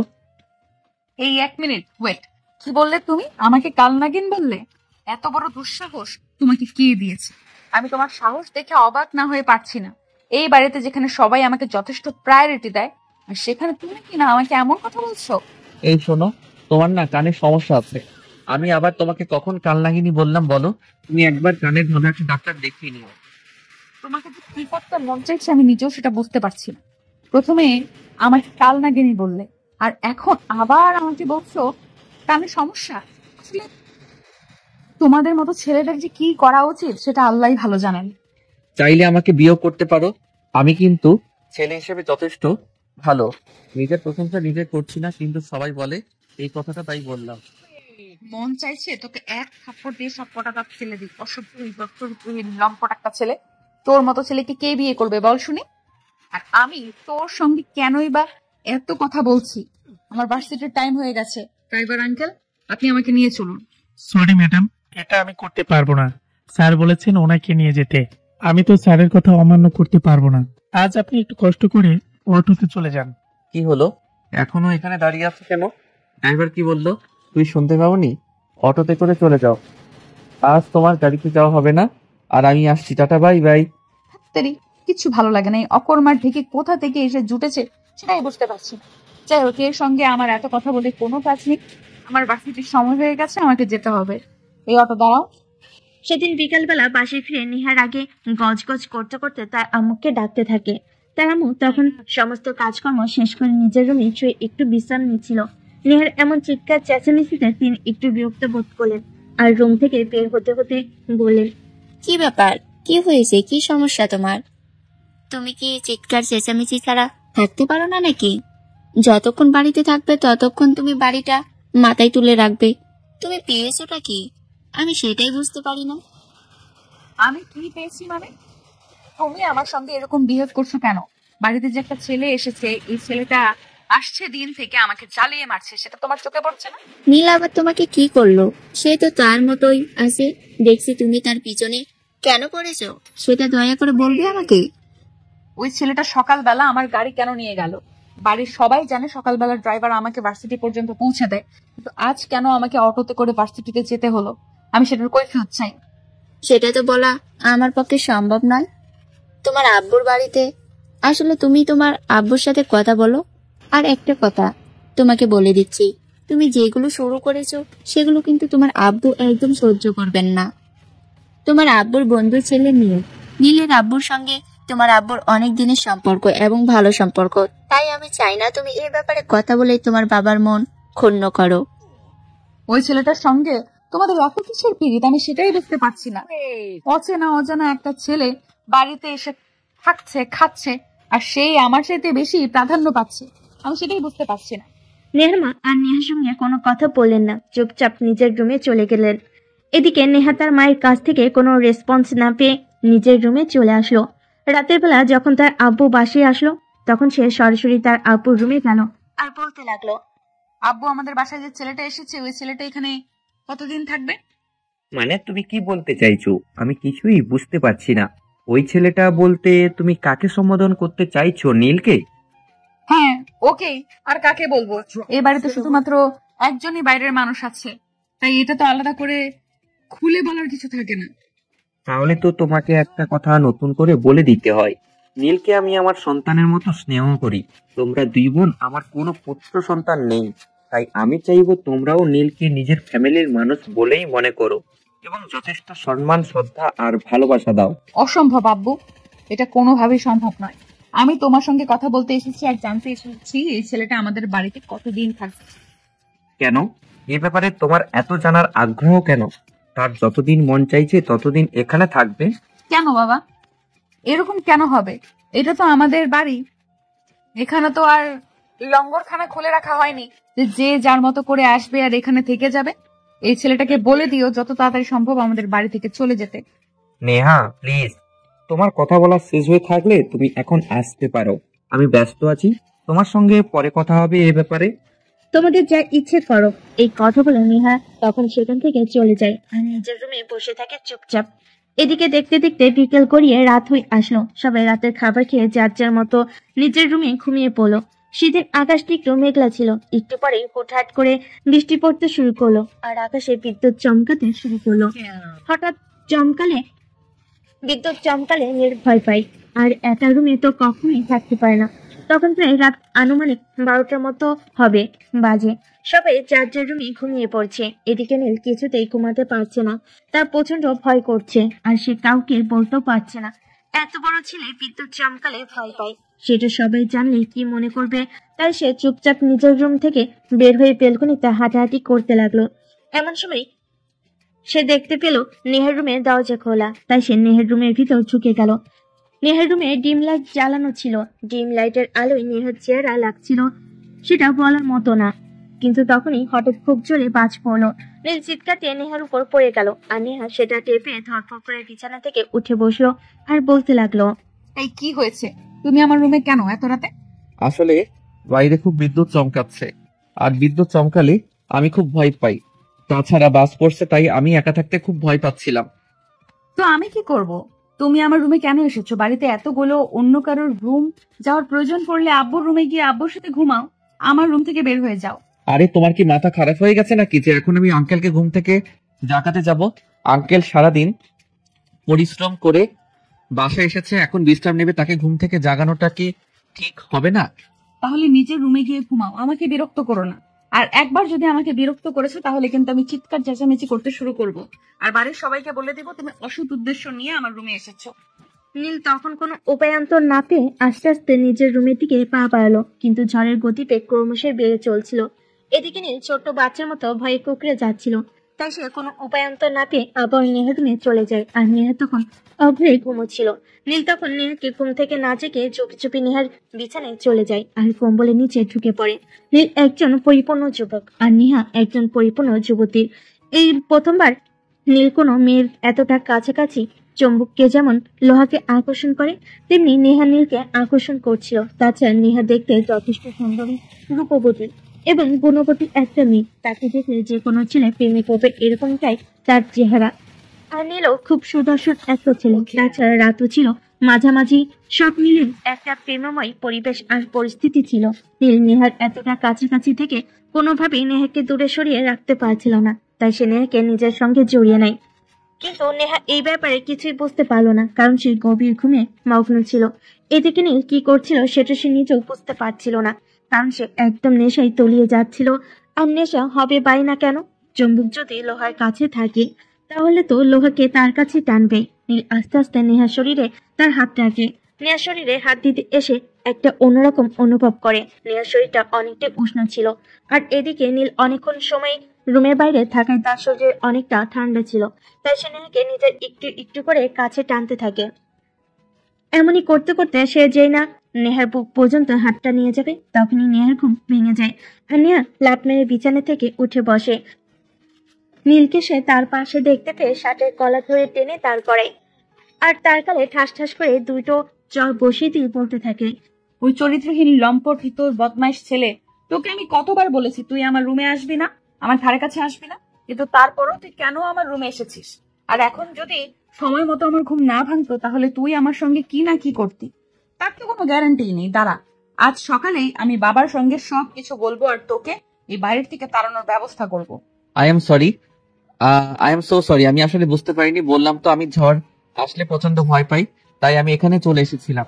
S1: এই এক মিনিট ওয়েট, কি বললে তুমি? আমাকে কাল নাগিন বললে? এত বড় দুঃসাহস তোমাকে কে দিয়েছে? আমি তোমার সাহস দেখে অবাক না হয়ে পারছি না। এই বাড়িতে যেখানে সবাই আমাকে যথেষ্ট প্রায়োরিটি দেয়, আর সেখানে তুমি কি না আমাকে এমন কথা বলছো?
S2: এই শোনো, তোমার না কানের সমস্যা আছে। আমি আবার তোমাকে কখন কাল নাগিনী বললাম বলো? তুমি একবার কানের ভালো একটা ডাক্তার দেখিয়ে নিও।
S1: তোমাকে যে কি করতে মন চাইছে আমি নিজেও সেটা বুঝতে পারছি না। প্রথমে আমাকে কাল নাগিনী বললে, আর এখন আবার আমাকে বলছো কানে সমস্যা। আসলে তোমাদের মতো ছেলেদের যে কি করা উচিত সেটা আল্লাহই ভালো জানেন।
S2: চাইলে আমাকে বিয়েও করতে পারো, আমি কিন্তু ছেলে হিসেবে যথেষ্ট ভালো। নিজের প্রশংসা নিজে করছি না, কিন্তু সবাই বলে এই কথাটা, তাই বললাম।
S1: মন চাইছে তোকে এক থাপ্পড় দিয়ে সব কটা দাঁত ফেলে দিই। অসভ্য লম্পট একটা ছেলে। তোর মতো ছেলেকে কে বিয়ে করবে বল শুনি? আর আমি তোর সঙ্গে কেনই বা এত কথা বলছি? আমার ভার্সিটির টাইম হয়ে গেছে। ড্রাইভার আঙ্কেল, আপনি আমাকে নিয়ে চলুন।
S7: সরি ম্যাডাম, এটা আমি করতে পারবো না। স্যার বলেছেন ওনাকে নিয়ে যেতে। আমি তো স্যারের কথা অমান্য করতে পারবো না। আজ আপনি একটু কষ্ট করে অটোতে চলে যান।
S2: কি হলো, এখনো এখানে দাঁড়িয়ে আছো কেন? ড্রাইভার কি বললো তুই শুনতে পাওনি? অটোতে করে চলে যাও, আজ তোমার গাড়িতে যাওয়া হবে না। আর আমি আসছি, টাটা, বাই বাই।
S1: তেরি কিছু ভালো লাগে না। এই অকর্মার ঢেকে কোথা থেকে এসে জুটেছে সেটাই বুঝতে পারছি না। যাই হোক, এর সঙ্গে আমার এত কথা বলে কোনো কাজ নেই। আমার ভার্সিটির সময় হয়ে গেছে, আমাকে যেতে হবে। এই অটো দাঁড়াও।
S3: সেদিন বিকালবেলা বাসায় ফিরে নেহার আগে গজগজ করতে করতে তার আম্মুকে ডাকতে থাকে। তার আম্মু তখন সমস্ত কাজকর্ম শেষ করে নিজের রুমে শুয়ে একটু বিশ্রাম নিচ্ছিল। নেহার এমন চিৎকার চেঁচামেচিতে তিনি একটু বিরক্ত বোধ করলেন আর রুম থেকে বের হতে হতে বললেন,
S4: কি ব্যাপার? কি হয়েছে? কি সমস্যা তোমার? তুমি কি চিৎকার চেঁচামেচি ছাড়া থাকতে পারো না নাকি? যতক্ষণ বাড়িতে থাকবে ততক্ষণ তুমি বাড়িটা মাথায় তুলে রাখবে। তুমি পেয়েছোটা কি? আমি সেটাই বুঝতে পারি না।
S1: আমি কি পেয়েছি মানে? তুমি আমার সঙ্গে এরকম বিহেভ করছো কেন? বাড়িতে যে একটা ছেলে এসেছে, এই ছেলেটা আসছে দিন থেকে আমাকে জ্বালিয়ে মারছে, সেটা তোমার চোখে পড়ছে না?
S4: নীল আবার তোমাকে কি করলো? সে তো তার মতোই আছে। দেখছি তুমি তার পিছনে কেন পড়েছো সেটা দয়া করে বলবে আমাকে।
S1: ওই ছেলেটা সকালবেলা আমার গাড়ি কেন নিয়ে গেল? বাড়ির সবাই জানে সকালবেলা ড্রাইভার আমাকে ভার্সিটি পর্যন্ত পৌঁছে দেয়, কিন্তু আজ কেন আমাকে অটোতে করে ভার্সিটিতে যেতে হলো? আমি সেটার কৈফিয়ত চাই।
S4: সেটা তো বলা আমার পক্ষে সম্ভব নয়। তোমার আব্বুর বাড়িতে আসলে তুমি তোমার আব্বুর সাথে কথা বলো। আর একটা কথা তোমাকে বলে দিচ্ছি, তুমি যেগুলো শুরু করেছো সেগুলো কিন্তু তোমার আব্বু একদম সহ্য করবেন না। তোমার আব্বুর বন্ধুর ছেলে নীল, নীলের আব্বুর সঙ্গে তোমার আব্বুর অনেক দিনের সম্পর্ক এবং ভালো সম্পর্ক। তাই আমি চাই না তুমি এই ব্যাপারে কথা বলে তোমার বাবার মন ক্ষুণ্ণ করো।
S1: ওই ছেলেটার সঙ্গে তোমাদের এত কিসের পীড়িত আমি সেটাই বুঝতে পারছি না। অচেনা অজানা একটা ছেলে বাড়িতে এসে থাকছে, খাচ্ছে, আর সেই আমার সাথে বেশি প্রাধান্য পাচ্ছে। আমি সেটাই বুঝতে পারছি না।
S3: নেহার মা আর নেহার সঙ্গে কোনো কথা বললেন না, চুপচাপ নিজের রুমে চলে গেলেন। এদিকে নেহা তার মায়ের কাছ থেকে কোনো রেসপন্স না পেয়ে নিজের রুমে চলে আসলো। রাতের বেলা যখন তার আব্বু বাসায় আসলো তখন সে সরাসরি তার আব্বুর রুমে গেল আর বলতে লাগলো,
S1: আব্বু, আমাদের বাসায় যে ছেলেটা এসেছে, ওই ছেলেটা এখানে কতদিন থাকবে?
S6: মানে তুমি কি বলতে চাইছো? আমি কিছুই বুঝতে পারছি না। ওই ছেলেটা বলতে তুমি কাকে সম্বোধন করতে চাইছো? নীলকে?
S1: হ্যাঁ, ওকে। আর কাকে বলবো? এই বাড়িতে শুধুমাত্র একজনই বাইরের মানুষ আছে, তাই এটা তো আলাদা করে খুলে বলার কিছু থাকে না।
S6: তাহলে তো তোমাকে একটা কথা নতুন করে বলে দিতে হয়। নীলকে আমি আমার সন্তানের মতো স্নেহ করি। তোমরা দুই বোন, আমার কোনো পুত্র সন্তান নেই, তাই আমি চাইবো তোমরাও নীলকে নিজের ফ্যামিলির মানুষ বলেই মনে করো এবং যথেষ্ট সম্মান, শ্রদ্ধা আর ভালোবাসা দাও।
S1: অসম্ভব আব্বু, এটা কোনোভাবেই সম্ভব নয়। আমি তোমার সঙ্গে কথা বলতে এসেছি আর জানতে এসেছি এই ছেলেটা আমাদের বাড়িতে কতদিন থাকবে।
S6: কেন? এ ব্যাপারে তোমার এত জানার আগ্রহ কেন? তার যতদিন মন চাইছে ততদিন এখানে থাকবে।
S1: কেন বাবা, এরকম কেন হবে? এটা তো আমাদের বাড়ি। এখানে তো আর লঙ্গরখানা খুলে রাখা হয়নি যে যে যার মতো করে আসবে আর এখানে থেকে যাবে। এই ছেলেটাকে বলে দিও যত তাড়াতাড়ি সম্ভব আমাদের বাড়ি থেকে চলে যেতে।
S6: নেহা, প্লিজ, তোমার কথা বলা শেষ হয়ে থাকলে তুমি এখন আসতে পারো। আমি ব্যস্ত আছি, তোমার সঙ্গে পরে কথা হবে এ ব্যাপারে।
S3: তোমাদের যা ইচ্ছে করো। এই কথা বলে নেহা তখন সেখান থেকে চলে যায় আর নিজের রুমে বসে থাকে চুপচাপ। এদিকে দেখতে দেখতে বিকেল গড়িয়ে রাত হয়ে আসলো। সবাই রাতের খাবার খেয়ে যার যার মতো নিজের রুমে ঘুমিয়ে পড়লো। শীতের আকাশটি একটু মেঘলা ছিল। একটু পরে হুটহাট করে বৃষ্টি পড়তে শুরু করলো আর আকাশে বিদ্যুৎ চমকাতে শুরু করলো। হঠাৎ বিদ্যুৎ চমকালে নীল ভয় পায় আর একা রুমে তো কখনোই থাকতে পারে না। তখন প্রায় রাত আনুমানিক 12টার মতো হবে বাজে। সবাই যার যার রুমে ঘুমিয়ে পড়ছে। এদিকে নীল কিছুতেই ঘুমাতে পারছে না, তার প্রচন্ড ভয় করছে আর সে কাউকে বলতেও পারছে না। এত বড় ছেলে বিদ্যুৎ চমকালে ভয় পায়। সেটা সবাই জানলে কি মনে করবে, তাই সে চুপচাপ নিজের রুম থেকে বের হয়ে বেলকনিতে হাঁটাহাঁটি করতে লাগলো। এমন সময় সে দেখতে পেল নেহার রুমের দরজা খোলা, তাই সে নেহার রুমের ভিতর ঢুকে গেল। নেহার রুমে ডিম লাইট জ্বালানো ছিল। ডিম লাইটের আলোয় নেহার চেহারা লাগছিল সেটা বলার মতো না। কিন্তু তখনই হঠাৎ খুব জোরে বাজ পড়লো। নীল চিৎকার দিয়ে নেহার উপর পড়ে গেল, আর নেহা সেটা টেপে ধরপড় করে বিছানা থেকে উঠে বসলো আর বলতে লাগলো,
S1: এই কি হয়েছে? তুমি আমার রুমে কেন এত রাতে?
S2: আসলে বাইরে খুব বিদ্যুৎ চমকাচ্ছে, আর বিদ্যুৎ চমকালে আমি খুব ভয় পাই। তাছাড়া বাস পড়ছে, তাই আমি একা থাকতে খুব ভয় পাচ্ছিলাম।
S1: তো আমি কি করব? তুমি আমার রুমে কেন এসেছো? বাড়িতে এতগুলো অন্য কারোর রুম, যাওয়ার প্রয়োজন পড়লে আব্বুর রুমে গিয়ে আব্বুর সাথে ঘুমাও, আমার রুম থেকে বের হয়ে যাও।
S2: আরে তোমার কি মাথা খারাপ হয়ে গেছে নাকি যে এখন আমি আঙ্কেলকে ঘুম থেকে জাগাতে যাব? আঙ্কেল সারাদিন পরিশ্রম করে বাসায় এসেছে, এখন বিশ্রাম নেবে, তাকে ঘুম থেকে জাগানোটা কি ঠিক হবে না?
S1: তাহলে নিজের রুমে গিয়ে ঘুমাও, আমাকে বিরক্ত করো না। আর একবার যদি আমাকে বিরক্ত করেছো তাহলে কিন্তু আমি চিৎকার চেঁচামেচি করতে শুরু করব, আর বাড়ির সবাইকে বলে দেবো তুমি অসৎ উদ্দেশ্য নিয়ে আমার রুমে এসেছো।
S3: নীল তখন কোনো উপায়ান্তর না পেয়ে আস্তে আস্তে নিজের রুমের দিকে পা বাড়ালো, কিন্তু ঝড়ের গতিতে ক্রমশই বেড়ে চলছিল। এদিকে নীল ছোট্ট বাচ্চার মতো ভয়ে কুঁকড়ে যাচ্ছিল, তাই সে কোনো উপায়ান্তর না পেয়ে আবার নেহার রুমে চলে যায়। আর নেহা তখন অভয়ে ঘুমোচ্ছিল। নীল তখন নেহাকে ঘুম থেকে না জেগে চুপি চুপি নেহার বিছানায় চলে যায় আর কম্বলের নিচে ঢুকে পড়ে। নীল একজন পরিপূর্ণ যুবক আর নেহা একজন পরিপূর্ণ যুবতী। এই প্রথমবার নীল কোনো মেয়ের এতটা কাছাকাছি। চুম্বককে যেমন লোহাকে আকর্ষণ করে, তেমনি নেহা নীলকে আকর্ষণ করছিল। তাছাড়া নেহা দেখতে যথেষ্ট সুন্দরী, রূপবতী এবং গুণবতী একটা মেয়ে। তাকে দেখলে যে কোনো ছেলে প্রেমে পড়বে, এরকমটাই তার চেহারা। আর নীলও খুব সুদর্শন একটা ছেলে। তাছাড়া রাতও ছিল মাঝামাঝি। সব মিলে একটা প্রেমময় পরিবেশ আর পরিস্থিতি ছিল। নীল নেহার এতটা কাছাকাছি থেকে কোনোভাবেই নেহাকে দূরে সরিয়ে রাখতে পারছিল না, তাই সে নেহাকে নিজের সঙ্গে জড়িয়ে নেয়। কিন্তু নেহা এই ব্যাপারে কিছুই বুঝতে পারলো না, কারণ সে গভীর ঘুমে মগ্ন ছিল। এদিকে নীল কি করছিল সেটা সে নিজেও বুঝতে পারছিল না, কারণ সে একদম নেশায় তলিয়ে যাচ্ছিল। আর নেশা হবে বাই না কেন? চুম্বক যদি লোহার কাছে থাকে তাহলে তো লোহাকে তার কাছে টানবে। নীল আস্তে আস্তে নেহার শরীরে তার হাত রাখে। নেহার শরীরে হাত দিতে এসে একটা অন্যরকম অনুভব করে। নেহার শরীরটা অনেকটা উষ্ণ ছিল, আর এদিকে নীল অনেকক্ষণ সময় রুমের বাইরে থাকায় তার শরীর অনেকটা ঠান্ডা ছিল। তাই সে নেহাকে নিজের একটু একটু করে কাছে টানতে থাকে। এমনই করতে করতে সে যেই না নেহার বুক পর্যন্ত হাতটা নিয়ে যাবে, তখনই নেহার ঘুম ভেঙে যায় আর নেহা লাফ মেরে বিছানা থেকে উঠে বসে। নীলকে সে তার পাশে দেখতে পেয়ে শার্টের কলার ধরে টেনে দাঁড় করায়, আর তার গালে ঠাস ঠাস করে দুটো চর বসিয়ে দিয়ে বলতে থাকে,
S1: ওই চরিত্রহীন লম্পট ভিতর বদমাইশ ছেলে, তোকে আমি কতবার বলেছি তুই আমার রুমে আসবি না, আমার ধারে কাছে আসবি না, কিন্তু তারপরও তুই কেন আমার রুমে এসেছিস? আর এখন যদি সময় মতো আমার ঘুম না ভাঙতো তাহলে তুই আমার সঙ্গে কি না কি করতি, তার তো কোনো গ্যারান্টি নেই। দাঁড়া, আজ সকালেই আমি বাবার সঙ্গে সবকিছু বলবো আর তোকে এই বাইরের থেকে তাড়ানোর ব্যবস্থা করব।
S2: I am sorry, I am so sorry. আমি আসলে বুঝতে পারিনি, বললাম তো আমি ঝড় আসলে প্রচন্ড ভয় পাই, তাই আমি এখানে চলে এসেছিলাম।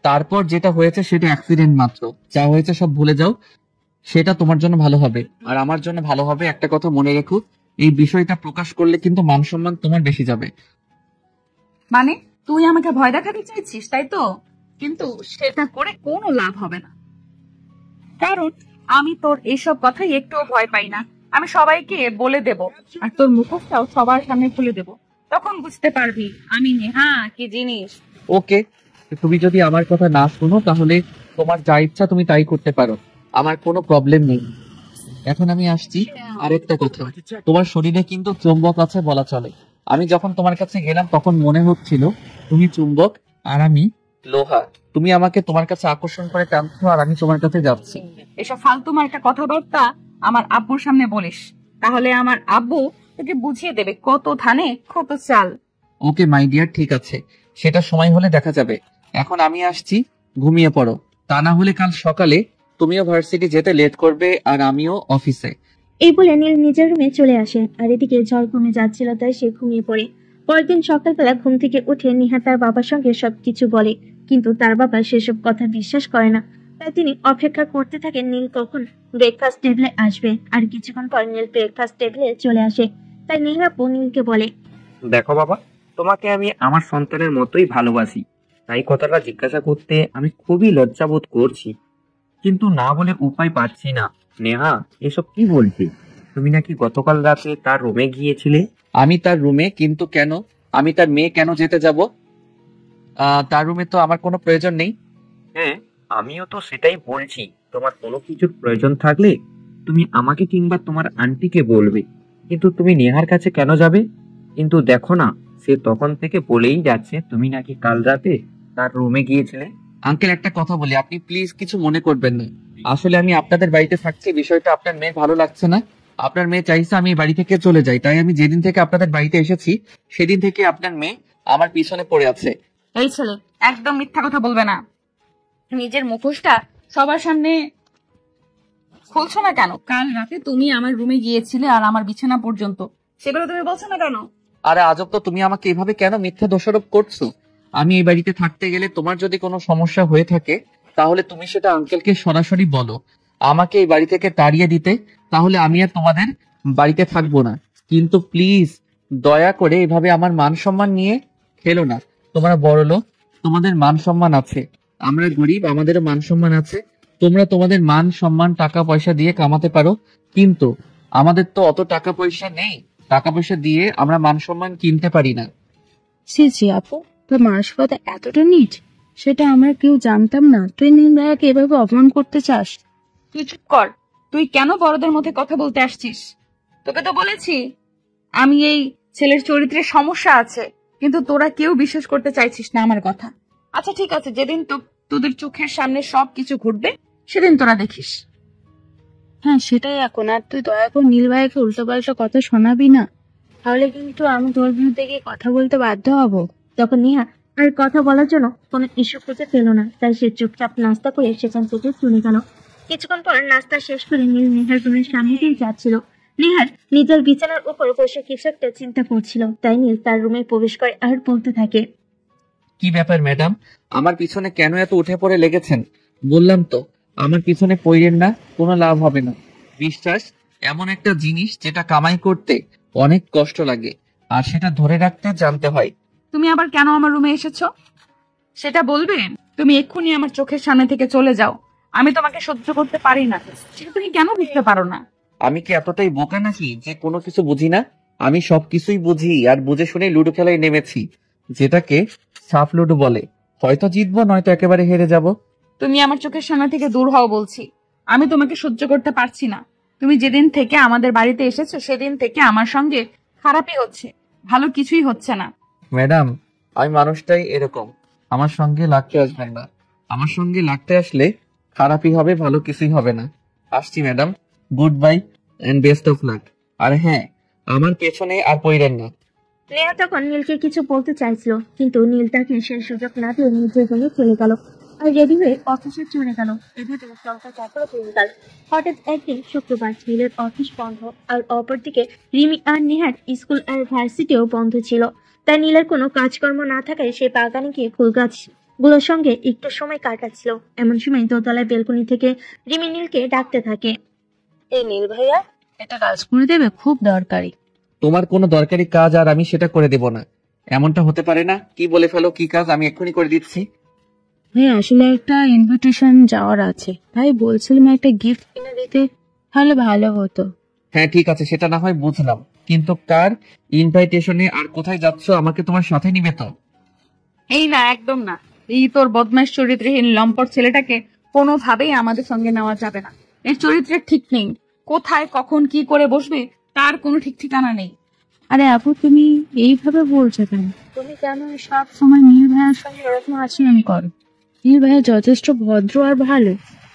S2: তারপর যেটা হয়েছে সেটা অ্যাক্সিডেন্ট মাত্র, যা হয়েছে সব ভুলে যাও। সেটা তোমার জন্য ভালো হবে আর আমার জন্য ভালো হবে। একটা কথা মনে রেখো, এই বিষয়টা প্রকাশ করলে কিন্তু মান সম্মান তোমার বেশি যাবে।
S1: মানে তুই আমাকে ভয় দেখাতে চাইছিস, তাই তো? কিন্তু সেটা করে কোনো লাভ হবে না, কারণ আমি তোর এইসব কথাই একটুও ভয় পাই না। আমি সবাইকে বলে দেব, আর তোর মুখোশটাও সবার সামনে খুলে দেব, তখন বুঝতে পারবি আমি নেহা কি জিনিস।
S2: ওকে, তুমি যদি আমার কথা না শোনো তাহলে তোমার যা ইচ্ছা তুমি তাই করতে পারো, আমার কোনো প্রবলেম নেই। এখন আমি আসছি আরেকটা কথা, তোমার শরীরে কিন্তু চুম্বক আছে বলা চলে। আমি যখন তোমার কাছে গেলাম তখন মনে হচ্ছিল তুমি চুম্বক আর আমি লোহা। তুমি আমাকে তোমার কাছে আকর্ষণ করে টানছো আর আমি তোমার কাছে যাচ্ছি।
S1: এসব ফালতু মার্কা কথাবার্তা আমার আব্বুর সামনে বলিস, তাহলে আমার আব্বু তোকে বুঝিয়ে দেবে কত ধানে কত চাল।
S2: ওকে মাই ডিয়ার, ঠিক আছে, সেটা সময় হলে দেখা যাবে। এখন আমি আসছি, ঘুমিয়ে পড়ো, তা না হলে কাল সকালে তুমিও ভার্সিটি যেতে লেট করবে আর আমিও অফিসে।
S3: এই বলে নীল নিজের রুমে চলে আসে। আর এদিকে ঝড় কমে যাচ্ছিল, তাই সে ঘুমিয়ে পড়ে। পরের দিন সকালবেলা ঘুম থেকে উঠে নিহা তার বাবার সঙ্গে সবকিছু বলে, কিন্তু তার বাবা সেসব কথা বিশ্বাস করে না। তাই তিনি অপেক্ষা করতে থাকেন নীল কখন ব্রেকফাস্ট টেবিলে আসবে। আর কিছুক্ষণ পর নীল ব্রেকফাস্ট টেবিলে চলে আসে। তাই নীল আপু নীলকে বলে,
S6: দেখো বাবা, তোমাকে আমি আমার সন্তানের মতোই ভালোবাসি। তাই কথাটা জিজ্ঞাসা করতে আমি খুবই লজ্জাবোধ করছি, কিন্তু না বলে উপায় পাচ্ছি না। নেহা, এসব কি বলছি? তুমি নাকি গতকাল রাতে তার রুমে গিয়েছিলে?
S2: আমি তার রুমে? কিন্তু কেন? আমি তার মেয়ে কেন যেতে যাব? তার রুমে তো আমার কোনো প্রয়োজন নেই।
S6: হ্যাঁ, আমিও তো সেটাই বলছি। তোমার কোনো কিছুর প্রয়োজন থাকলে তুমি আমাকে কিংবা তোমার আন্টিকে বলবে, কিন্তু তুমি নেহার কাছে কেন যাবে? কিন্তু দেখো না, সে তখন থেকে বলেই যাচ্ছে তুমি নাকি কাল রাতে তার রুমে গিয়েছিলে।
S2: আঙ্কেল, একটা কথা বলি, আপনি প্লিজ কিছু মনে করবেন না। আসলে আমি আপনাদের বাড়িতে থাকছি, বিষয়টা আপনার মেয়ে ভালো লাগছে না। আপনার মেয়ে চাইছে আমি এই বাড়ি থেকে চলে যাই, তাই আমি যেদিন থেকে আপনাদের বাড়িতে এসেছি সেদিন থেকে আপনার মেয়ে আমার পিছনে পড়ে আছে।
S1: এই ছেলে, একদম মিথ্যা কথা বলবে না। নিজের মুখোশটা সবার সামনে খুলছো না কেন? কাল রাতে তুমি আমার রুমে গিয়েছিলে আর আমার বিছানা পর্যন্ত, সেগুলো তুমি বলছো না কেন?
S2: আরে আজব তো, তুমি আমাকে এভাবে কেন মিথ্যা দোষারোপ করছো? আমি এই বাড়িতে থাকতে গেলে তোমার যদি কোনো সমস্যা হয়ে থাকে তাহলে তুমি সেটা আঙ্কেলকে সরাসরি বলো। আমাকে এই বাড়ি থেকে তাড়িয়ে দিতে, তাহলে আমি আর তোমাদের বাড়িতে থাকবো না। কিন্তু প্লিজ দয়া করে এভাবে আমার মান সম্মান নিয়ে খেলো না। তোমরা বড় লোক, তোমাদের মান সম্মান আছে, আমরা গরিব, আমাদেরও মান সম্মান আছে। তোমরা তোমাদের মান সম্মান টাকা পয়সা দিয়ে কামাতে পারো, কিন্তু আমাদের তো অত টাকা পয়সা নেই। টাকা পয়সা দিয়ে আমরা মান সম্মান কিনতে পারি না।
S5: ছি ছি আপু, তোর মানসিকতা এতটা নিচ, সেটা আমরা কেউ জানতাম না। তুই নীল ভাইয়াকে এভাবে অপমান করতে চাস?
S1: তুই চুপ কর। তুই কেন বড়দের মধ্যে কথা বলতে আসছিস? তোকে তো বলেছি আমি এই ছেলের চরিত্রে সমস্যা আছে, কিন্তু তোরা কেউ বিশ্বাস করতে চাইছিস না আমার কথা। আচ্ছা ঠিক আছে, যেদিন তোদের চোখের সামনে সবকিছু ঘটবে সেদিন তোরা দেখিস।
S5: হ্যাঁ সেটাই। এখন আর তুই দয়া করে নীল ভাইয়াকে উল্টো পাল্টা কথা শোনাবি না, তাহলে কিন্তু আমি তোর বিরুদ্ধে গিয়ে কথা বলতে বাধ্য হব।
S3: তখন নেহা আর কথা বলার জন্য কোনো ইস্যু খুঁজে পেল না, তাই সে চুপচাপ নাস্তা করে সেখান থেকে চলে গেল। কিছুক্ষণ পর নাস্তা শেষ করে নীল নেহার রুমের সামনে দিয়ে যাচ্ছিল। নেহার নিজের বিছানার উপর বসে কিছু একটা চিন্তা করছিল, তাই নীল তার রুমে প্রবেশ করে আর বলতে থাকে,
S2: কি ব্যাপার ম্যাডাম, আমার পিছনে কেন এত উঠে পড়ে লেগেছেন? বললাম তো আমার পিছনে পড়েন না, কোনো লাভ হবে না। বিশ্বাস এমন একটা জিনিস যেটা কামাই করতে অনেক কষ্ট লাগে, আর সেটা ধরে রাখতে জানতে হয়।
S1: তুমি আবার কেন আমার রুমে এসেছো সেটা বলবে? তুমি এক্ষুনি আমার চোখের সামনে থেকে চলে যাও। আমি তোমাকে সহ্য করতে পারি না, সেটা তুমি কেন বুঝতে পারো না?
S2: আমি কি এতটাই বোকা নাকি যে কোনো কিছু বুঝি না? আমি সবকিছুই বুঝি, আর বুঝে শুনে লুডো খেলায় নেমেছি, যেটাকে সাফ লুডো বলে। হয়তো জিতবো, নয়তো একেবারে হেরে যাব।
S1: তুমি আমার চোখের সামনে থেকে দূর হও বলছি। আমি তোমাকে সহ্য করতে পারছি না। তুমি যেদিন থেকে আমাদের বাড়িতে এসেছো সেদিন থেকে আমার সঙ্গে খারাপই হচ্ছে, ভালো কিছুই হচ্ছে না।
S2: ম্যাডাম, আমি মানুষটাই এরকম, আমার সঙ্গে লাগতে আসবেন না। আমার সঙ্গে লাগতে আসলে খারাপই হবে, ভালো কিছুই হবে না। আসছি madam, good bye and best of luck. আর হ্যাঁ, আমার পেছনে আর পড়েন না।
S3: নেহা তখন নীলকে কিছু বলতে চাইছিল, কিন্তু নীল তাকে সেই সুযোগ না দিয়ে নিজের রুমে চলে গেল আর রেডি হয়ে অফিসে চলে গেল। এভাবে সংসার চাকরও পেয়ে গেল। হঠাৎ একদিন শুক্রবার, নীলের অফিস বন্ধ, আর অপরদিকে রিমি আর নেহার স্কুল আর ভার্সিটিও বন্ধ ছিল। তাই নীলের কোনো কাজকর্ম না থাকায় সে বাগানে গিয়ে ফুল গাছগুলোর সঙ্গে একটু সময় কাটাচ্ছিল। এমন সময় দোতলায় বেলকনি থেকে রিমি নীলকে ডাকতে থাকে,
S5: এই নীল ভাইয়া, এটা কাজ করে দেবে, খুব দরকারি।
S2: তোমার কোনো দরকারি কাজ আর আমি সেটা করে দেব না, এমনটা হতে পারে না। কি বলে ফেলো, কি কাজ, আমি এক্ষুনি করে দিচ্ছি।
S5: ভাই আসলে একটা ইনভিটেশন যাওয়ার আছে, তাই বলছিলাম একটা গিফট কিনে দিতে, তাহলে ভালো হতো।
S2: হ্যাঁ ঠিক আছে, সেটা না হয় বুঝলাম, কিন্তু কার ইনভাইটেশনে আর কোথায় যাচ্ছ? আমাকে তোমার সাথে নিবে তো?
S1: এই না, একদম না। এই তোর বদমাইশ চরিত্রহীন লম্পট ছেলেটাকে কোনোভাবেই আমাদের সঙ্গে নেওয়া যাবে না। এর চরিত্রের ঠিক নেই, কোথায় কখন কি করে বসবে তার কোনো ঠিক ঠিকানা নেই।
S5: আরে আপু, তুমি এইভাবে বলছো কেন? তুমি কেন সব সময় নীল ভাইয়ের সঙ্গে এরকম আচরণ করো? নীল ভাইয়া যথেষ্ট ভদ্র আর ভালো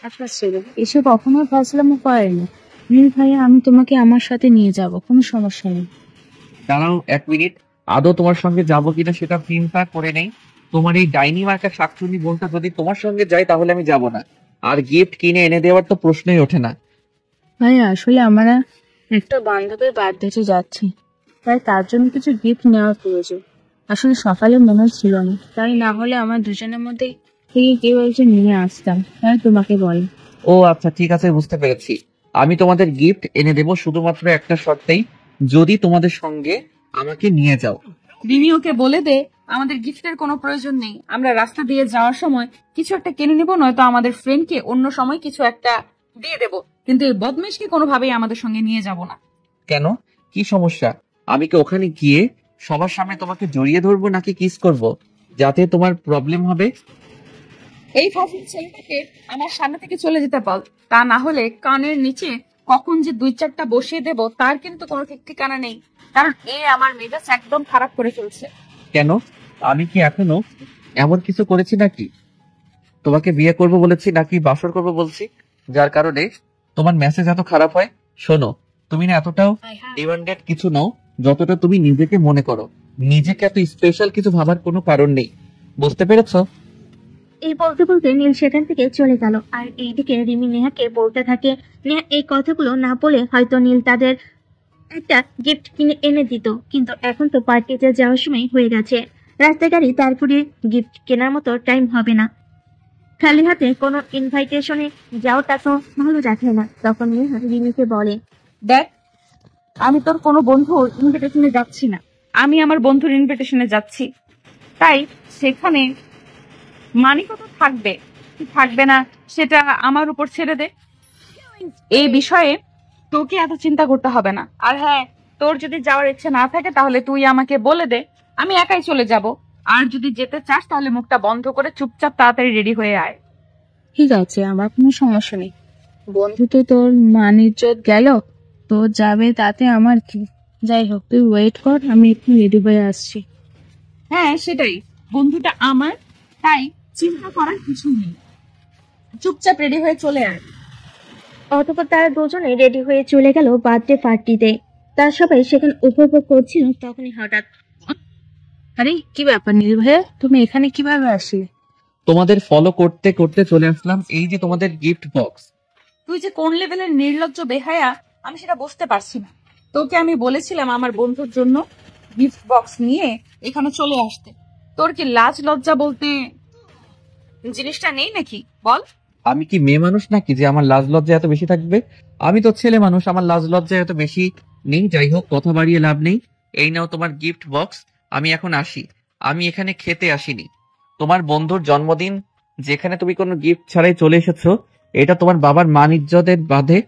S5: একটা ছেলে, এসে কখনোই ফাজলামো করে না। নীল ভাইয়া, আমি তোমাকে আমার সাথে নিয়ে যাব, কোনো সমস্যা নেই।
S2: দাঁড়াও এক মিনিট, আদৌ তোমার সঙ্গে যাবো কিনা সেটা চিন্তা করে নেই। তোমার এই ডাইনি মার্কা শাকচুনি বোনটা যদি তোমার সঙ্গে যায় তাহলে আমি যাব না, আর গিফট কিনে এনে দেওয়ার তো প্রশ্নই ওঠে না।
S5: ভাইয়া আসলে আমরা একটা বান্ধবীর বার্থডেতে যাচ্ছি, তাই তার জন্য কিছু গিফট নেওয়ার প্রয়োজন। আসলে সকালে মনে ছিল না, তাই না হলে আমার দুজনের মধ্যে থেকে কেউ একজন নিয়ে আসতাম, তাই তোমাকে বল।
S2: ও আচ্ছা ঠিক আছে, বুঝতে পেরেছি। আমি তোমাদের গিফট এনে দেবো, শুধুমাত্র একটা শর্তেই, যদি তোমাদের সঙ্গে আমাকে নিয়ে যাও।
S1: রিমি ওকে বলে দে আমাদের গিফটের কোনো প্রয়োজন নেই, আমরা রাস্তা দিয়ে যাওয়ার সময় কিছু একটা কিনে নিব, নয়তো আমাদের ফ্রেন্ডকে অন্য সময় কিছু একটা দিয়ে দেব, কিন্তু এই বদমেশকে কোনোভাবেই আমাদের সঙ্গে নিয়ে যাব না।
S2: কেন, কি সমস্যা? আমি কি ওখানে গিয়ে সবার সামনে তোমাকে জড়িয়ে ধরবো নাকি কিস করব, যাতে তোমার প্রবলেম হবে?
S1: এই ফাজিল ছেলেটাকে আমার সামনে থেকে চলে যেতে বল, তা না হলে কানের নিচে কখন যে 2-4টা বসিয়ে দেব তার কিন্তু কোনো ঠিক ঠিকানা নেই, কারণ এ আমার মেজাজ একদম খারাপ করে ফেলছে।
S2: কেন, আমি কি এখনো এমন কিছু করেছি নাকি? তোমাকে বিয়ে করব বলেছি নাকি বাসর করব বলছি, যার কারণে তোমার মেসেজ এত খারাপ হয়? শোনো, তুমি না এতটাও ডিমান্ডেড কিছু নও যতটা তুমি নিজেকে মনে করো। নিজেকে এত স্পেশাল কিছু ভাবার কোনো কারণ নেই, বুঝতে পেরেছো?
S3: এই বলতে বলতে নীল সেখান থেকে চলে গেল। আর এইদিকে রিমি নেহাকে বলতে থাকে, নেহা এই কথাগুলো না বলে হয়তো নীল তাদের একটা গিফট কিনে এনে দিত, কিন্তু এখন তো পার্টিতে যাওয়ার সময় হয়ে গেছে, রাস্তায় গাড়ি, তারপরে গিফট কেনার মতো টাইম হবে না। খালি হাতে কোনো ইনভাইটেশনে যাওয়াটা তো ভালো দেখায় না। তখন নেহা রিমিকে বলে,
S1: দেখ, আমি তোর কোনো বন্ধুর ইনভিটেশনে যাচ্ছি না, আমি আমার বন্ধুর ইনভিটেশনে যাচ্ছি, তাই সেখানে মানিকতা থাকবে কি থাকবে না সেটা আমার উপর ছেড়ে দে। এই বিষয়ে তোকে এত চিন্তা করতে হবে না। আর হ্যাঁ, তোর যদি যাওয়ার ইচ্ছে না থাকে তাহলে তুই আমাকে বলে দে, আমি একাই চলে যাব। আর যদি যেতে চাস তাহলে মুখটা বন্ধ করে চুপচাপ তাড়াতাড়ি রেডি হয়ে আয়।
S5: ঠিক আছে, আমার কোনো সমস্যা নেই। বন্ধু তো তোর মান ইজ্জত গেল, তো যাবে তাতে আমার কি। যাই হোক, তুই ওয়েট কর, আমি একটু রেডি হয়ে আসছি।
S1: হ্যাঁ সেটাই, বন্ধুটা আমার, তাই চিন্তা করার কিছু নেই, চুপচাপ রেডি হয়ে চলে আয়।
S3: অতঃপর তারা দুজনে রেডি হয়ে চলে গেল বার্থডে পার্টিতে। তার সবাই সেখানে উপভোগ করছিল। তখনই হঠাৎ,
S5: আরে কি ব্যাপার নীল ভাইয়া, তুমি এখানে কিভাবে আসলে?
S2: তোমাদের ফলো করতে করতে চলে আসলাম। এই যে তোমাদের গিফট বক্স।
S1: তুই যে কোন লেভেলের নির্লজ্জ বেহায়া আমি সেটা বুঝতে পারছি না। তোকে আমি বলেছিলাম আমার বন্ধুর জন্য গিফট বক্স নিয়ে এখানে চলে আসতে, তোর কি লাজ লজ্জা বলতে জিনিসটা নেই নাকি বল?
S2: আমি কি মেয়ে মানুষ নাকি যে আমার লাজ লজ্জা এত বেশি থাকবে? আমি তো ছেলে মানুষ, আমার লাজ লজ্জা এত বেশি নেই। যাই হোক, কথা বাড়িয়ে লাভ নেই। এই নাও তোমার গিফট বক্স। আমি এখন আসি। আমি এখানে খেতে আসিনি। তোমার বন্ধুর জন্মদিন যেখানে তুমি কোনো গিফট ছাড়াই চলে এসেছো, এটা তোমার বাবার মান ইজ্জতের বাধে।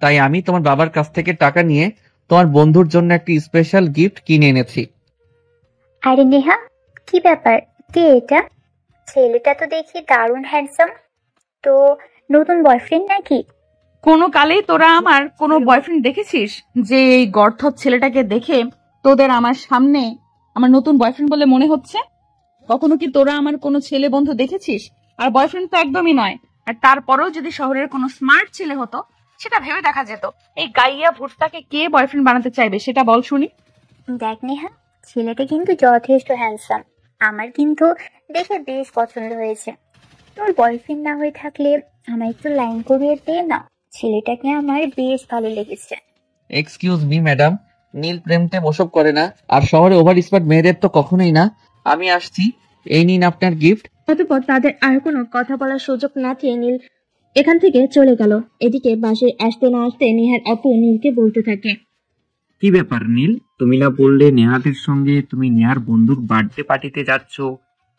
S2: তাই আমি তোমার বাবার কাছ থেকে টাকা নিয়ে তোমার বন্ধুর জন্য একটি স্পেশাল গিফট কিনে এনেছি।
S4: আরে নেহা, কি ব্যাপার? কে এটা? ছেলেটা তো দেখি দারুণ হ্যান্ডসাম। তো নতুন বয়ফ্রেন্ড নাকি?
S1: কোনো কালেই তোরা আমার কোনো বয়ফ্রেন্ড দেখেছিস যে এই গর্থপ ছেলেটাকে দেখে তোদের আমার সামনে আমার নতুন বয়ফ্রেন্ড বলে মনে হচ্ছে? কখনো কি তোরা আমার কোনো ছেলে বন্ধু দেখেছিস? আর বয়ফ্রেন্ড তো একদমই নয়। আর তারপরেও যদি শহরের কোনো স্মার্ট ছেলে হতো সেটা ভেবে দেখা যেত। এই গাইয়া ভুট্টাকে কে বয়ফ্রেন্ড বানাতে চাইবে সেটা বল শুনি।
S4: দেখ নেহা, ছেলেটা কিন্তু যথেষ্ট হ্যান্ডসাম। আমার কিন্তু দেখে বেশ পছন্দ হয়েছে। তোর বয়ফ্রেন্ড না হয়ে থাকলে আমার একটু লাইন করিয়ে দে না, ছেলেটাকে আমার বেশ ভালো লেগেছে।
S2: এক্সকিউজ মি ম্যাডাম, নীল প্রেমতে ওসব করে না, আর শহরে ওভার স্মার্ট মেয়েদের তো কখনোই না। আমি আসছি, এই নিন আপনার গিফট।
S3: অতঃপর তাদের আর কোনো কথা বলার সুযোগ না দিয়ে নীল এখান থেকে চলে গেল। এদিকে বাসে আসতে না আসতে নেহার আপু নীলকে বলতে থাকে,
S6: কি ব্যাপার নীল, তুমি না বললে নেহাদের সঙ্গে তুমি নেহার বন্ধুর বার্থডে পার্টিতে যাচ্ছ,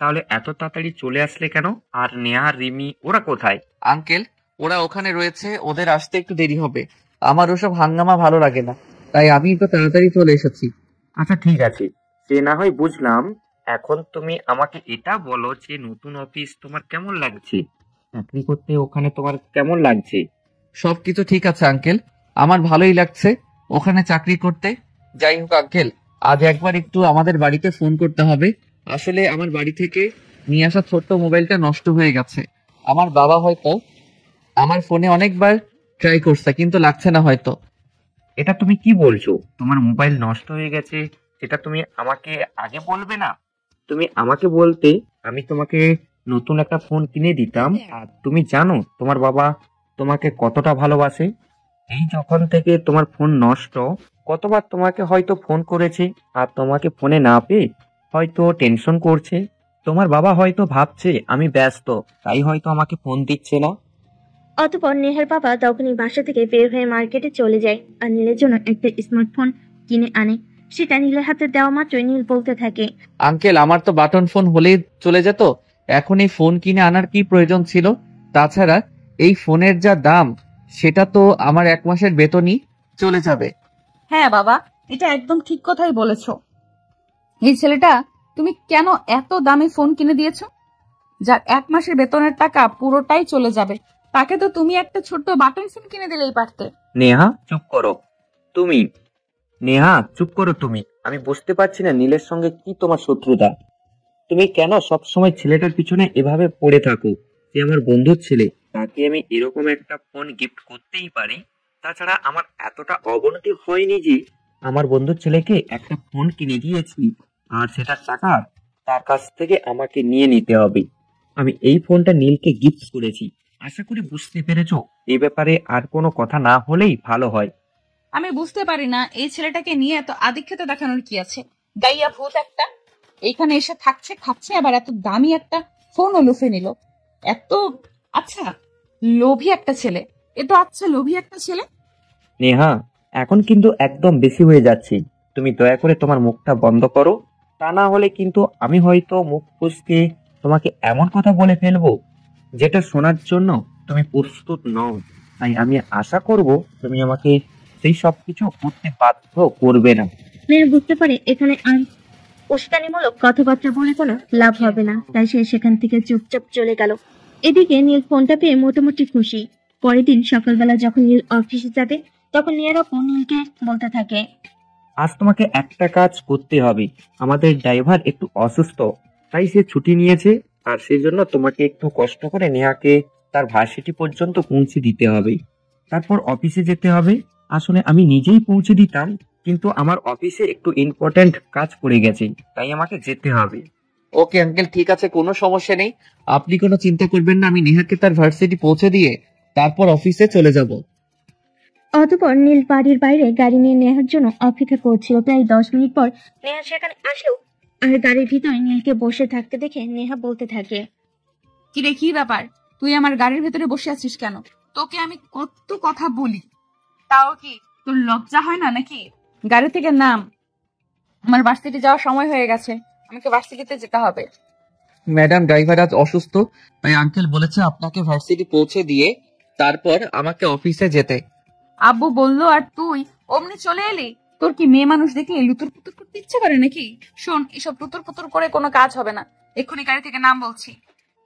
S6: তাহলে এত তাড়াতাড়ি চলে আসলে কেন? আর নেহা রিমি ওরা কোথায়?
S2: আঙ্কেল, ওরা ওখানে রয়েছে, ওদের আসতে একটু দেরি হবে। আমার ওসব হাঙ্গামা ভালো লাগে না, তাই আমি তো তাড়াতাড়ি চলে এসেছি।
S6: আচ্ছা ঠিক আছে, সে না হয় বুঝলাম। এখন তুমি আমাকে এটা বলো যে নতুন অফিস তোমার কেমন লাগছে? চাকরি করতে ওখানে তোমার কেমন লাগছে?
S2: সবকিছু ঠিক আছে আঙ্কেল, আমার ভালোই লাগছে ওখানে চাকরি করতে। যাই হোক আঙ্কেল, আজ একবার একটু আমাদের বাড়িতে ফোন করতে হবে। আসলে আমার বাড়ি থেকে নিয়ে আসা ছোট্ট মোবাইলটা নষ্ট হয়ে গেছে। আমার বাবা হয়তো আমার ফোনে অনেকবার ট্রাই করছে, কিন্তু লাগছে না হয়তো।
S6: এটা তুমি কি বলছো? তোমার মোবাইল নষ্ট হয়ে গেছে, সেটা তুমি আমাকে আগে বলবে না? তুমি আমাকে বলতে আমি তোমাকে নতুন একটা ফোন কিনে দিতাম। আর তুমি জানো তোমার বাবা তোমাকে কতটা ভালোবাসে? এই যখন থেকে তোমার ফোন নষ্ট, কতবার তোমাকে হয়তো ফোন করেছে, আর তোমাকে ফোনে না পেয়ে হয়তো টেনশন করছে। তোমার বাবা হয়তো ভাবছে আমি ব্যস্ত, তাই হয়তো আমাকে ফোন দিচ্ছে না।
S3: অতঃপর নেহার বাবা তখনই বাসা থেকে বের হয়ে মার্কেটে চলে যায় আর নীলের জন্য একটা স্মার্টফোন কিনে আনে। সেটা নীলের হাতে দেওয়া মাত্রই নীল বলতে থাকে,
S2: আঙ্কেল, আমার তো বাটন ফোন হলেই চলে যেত। এখন এই ফোন কিনে আনার কি প্রয়োজন ছিল? তাছাড়া এই ফোনের যা দাম, সেটা তো আমার 1 মাসের বেতনই চলে যাবে।
S1: হ্যাঁ বাবা, এটা একদম ঠিক কথাই বলেছো। এই ছেলেটা তুমি কেন এত দামি ফোন কিনে দিয়েছো, যার 1 মাসের বেতনের টাকা পুরোটাই চলে যাবে? তাকে তো তুমি একটা ছোট্ট বাটন ফোন কিনে দিলেই পারতে।
S6: নেহা চুপ করো তুমি। নেহা চুপ করো তুমি। আমি বুঝতে পারছি না নীলের সঙ্গে কি তোমার শত্রুতা। তুমি কেন সবসময় ছেলেটার পিছনে এভাবে পড়ে থাকো? সে আমার বন্ধুর ছেলে, তাকে আমি এরকম একটা ফোন গিফট করতেই পারি। তাছাড়া আমার এতটা অবনতি হয়নি যে আমার বন্ধুর ছেলেকে একটা ফোন কিনে দিয়েছি আর সেটার টাকা তার কাছ থেকে আমাকে নিয়ে নিতে হবে। আমি এই ফোনটা নীলকে গিফট করেছি। আশা করি বুঝতে পেরেছো। এই ব্যাপারে আর কোনো কথা না হলেই ভালো হয়।
S1: আমি বুঝতে পারি না এই ছেলেটাকে নিয়ে এত আদিক্ষেতা দেখানোর কি আছে। গাইয়া ভূত একটা, এইখানে এসে থাকছে, খাচ্ছে, আবার এত দামি একটা ফোনও লুফে নিল। এত আচ্ছা লোভী একটা ছেলে, এ তো আচ্ছা লোভী একটা ছেলে।
S6: নেহা, এখন কিন্তু একদম বেশি হয়ে যাচ্ছে। তুমি দয়া করে তোমার মুখটা বন্ধ করো, তা না হলে কিন্তু আমি হয়তো মুখ ফুসকে তোমাকে এমন কথা বলে ফেলবো যেটা শোনার জন্য তুমি প্রস্তুত নও। তাই আমি আশা করব তুমি আমাকে সেই সব কিছু করতে বাধ্য করবে না।
S3: নেহা বুঝতে পারে এখানে আর উস্কানিমূলক কথাবার্তা বলে কোনো লাভ হবে না, তাই সে সেখান থেকে চুপচাপ চলে গেল। এদিকে নীল ফোনটা পেয়ে মোটামুটি খুশি। পরের দিন সকালবেলা যখন নীল অফিসে যাবে, তখন নীলের আপু নীলকে বলতে থাকে,
S6: আজ তোমাকে একটা কাজ করতে হবে। আমাদের ড্রাইভার একটু অসুস্থ, তাই সে ছুটি নিয়েছে, আর সেই জন্য তোমাকে একটু কষ্ট করে নেহাকে তার ভার্সিটি পর্যন্ত পৌঁছে দিতে হবে। তারপর অফিসে যেতে হবে। আসলে আমি নিজেই পৌঁছে দিতাম, কিন্তু আমার অফিসে একটু ইম্পর্ট্যান্ট কাজ পড়ে গেছে, তাই আমাকে যেতে হবে।
S2: ওকে আঙ্কেল, ঠিক আছে, কোনো সমস্যা নেই। আপনি কোনো চিন্তা করবেন না, আমি নেহাকে তার ভার্সিটি পৌঁছে দিয়ে তারপর অফিসে চলে যাব।
S3: অতঃপর নীল বাড়ির বাইরে গাড়ি নিয়ে নেহার জন্য অপেক্ষা করছিল। প্রায় 10 মিনিট পর নেহা সেখানে আসলো, আর গাড়ির ভিতরে নীলকে বসে থাকতে দেখে নেহা বলতে থাকে,
S1: কি রে, কি ব্যাপার? তুই আমার গাড়ির ভেতরে বসে আছিস কেন? তোকে আমি কত কথা বলি, তাও কি তোর লজ্জা হয় না নাকি? গাড়ি থেকে নাম, আমার ভার্সিটি যাওয়ার সময় হয়ে গেছে, আমাকে ভার্সিটিতে যেতে হবে।
S2: ম্যাডাম, ড্রাইভার আজ অসুস্থ, তাই আঙ্কেল বলেছে আপনাকে ভার্সিটি পৌঁছে দিয়ে তারপর আমাকে অফিসে যেতে।
S1: আব্বু বললো আর তুই অমনি চলে এলি? তোর কি মেয়ে মানুষ দেখলে লুতুর পুতুর করতে ইচ্ছে করে নাকি? শোন, এসব লুতুর পুতুর করে কোনো কাজ হবে না, এক্ষুনি গাড়ি থেকে নাম বলছি।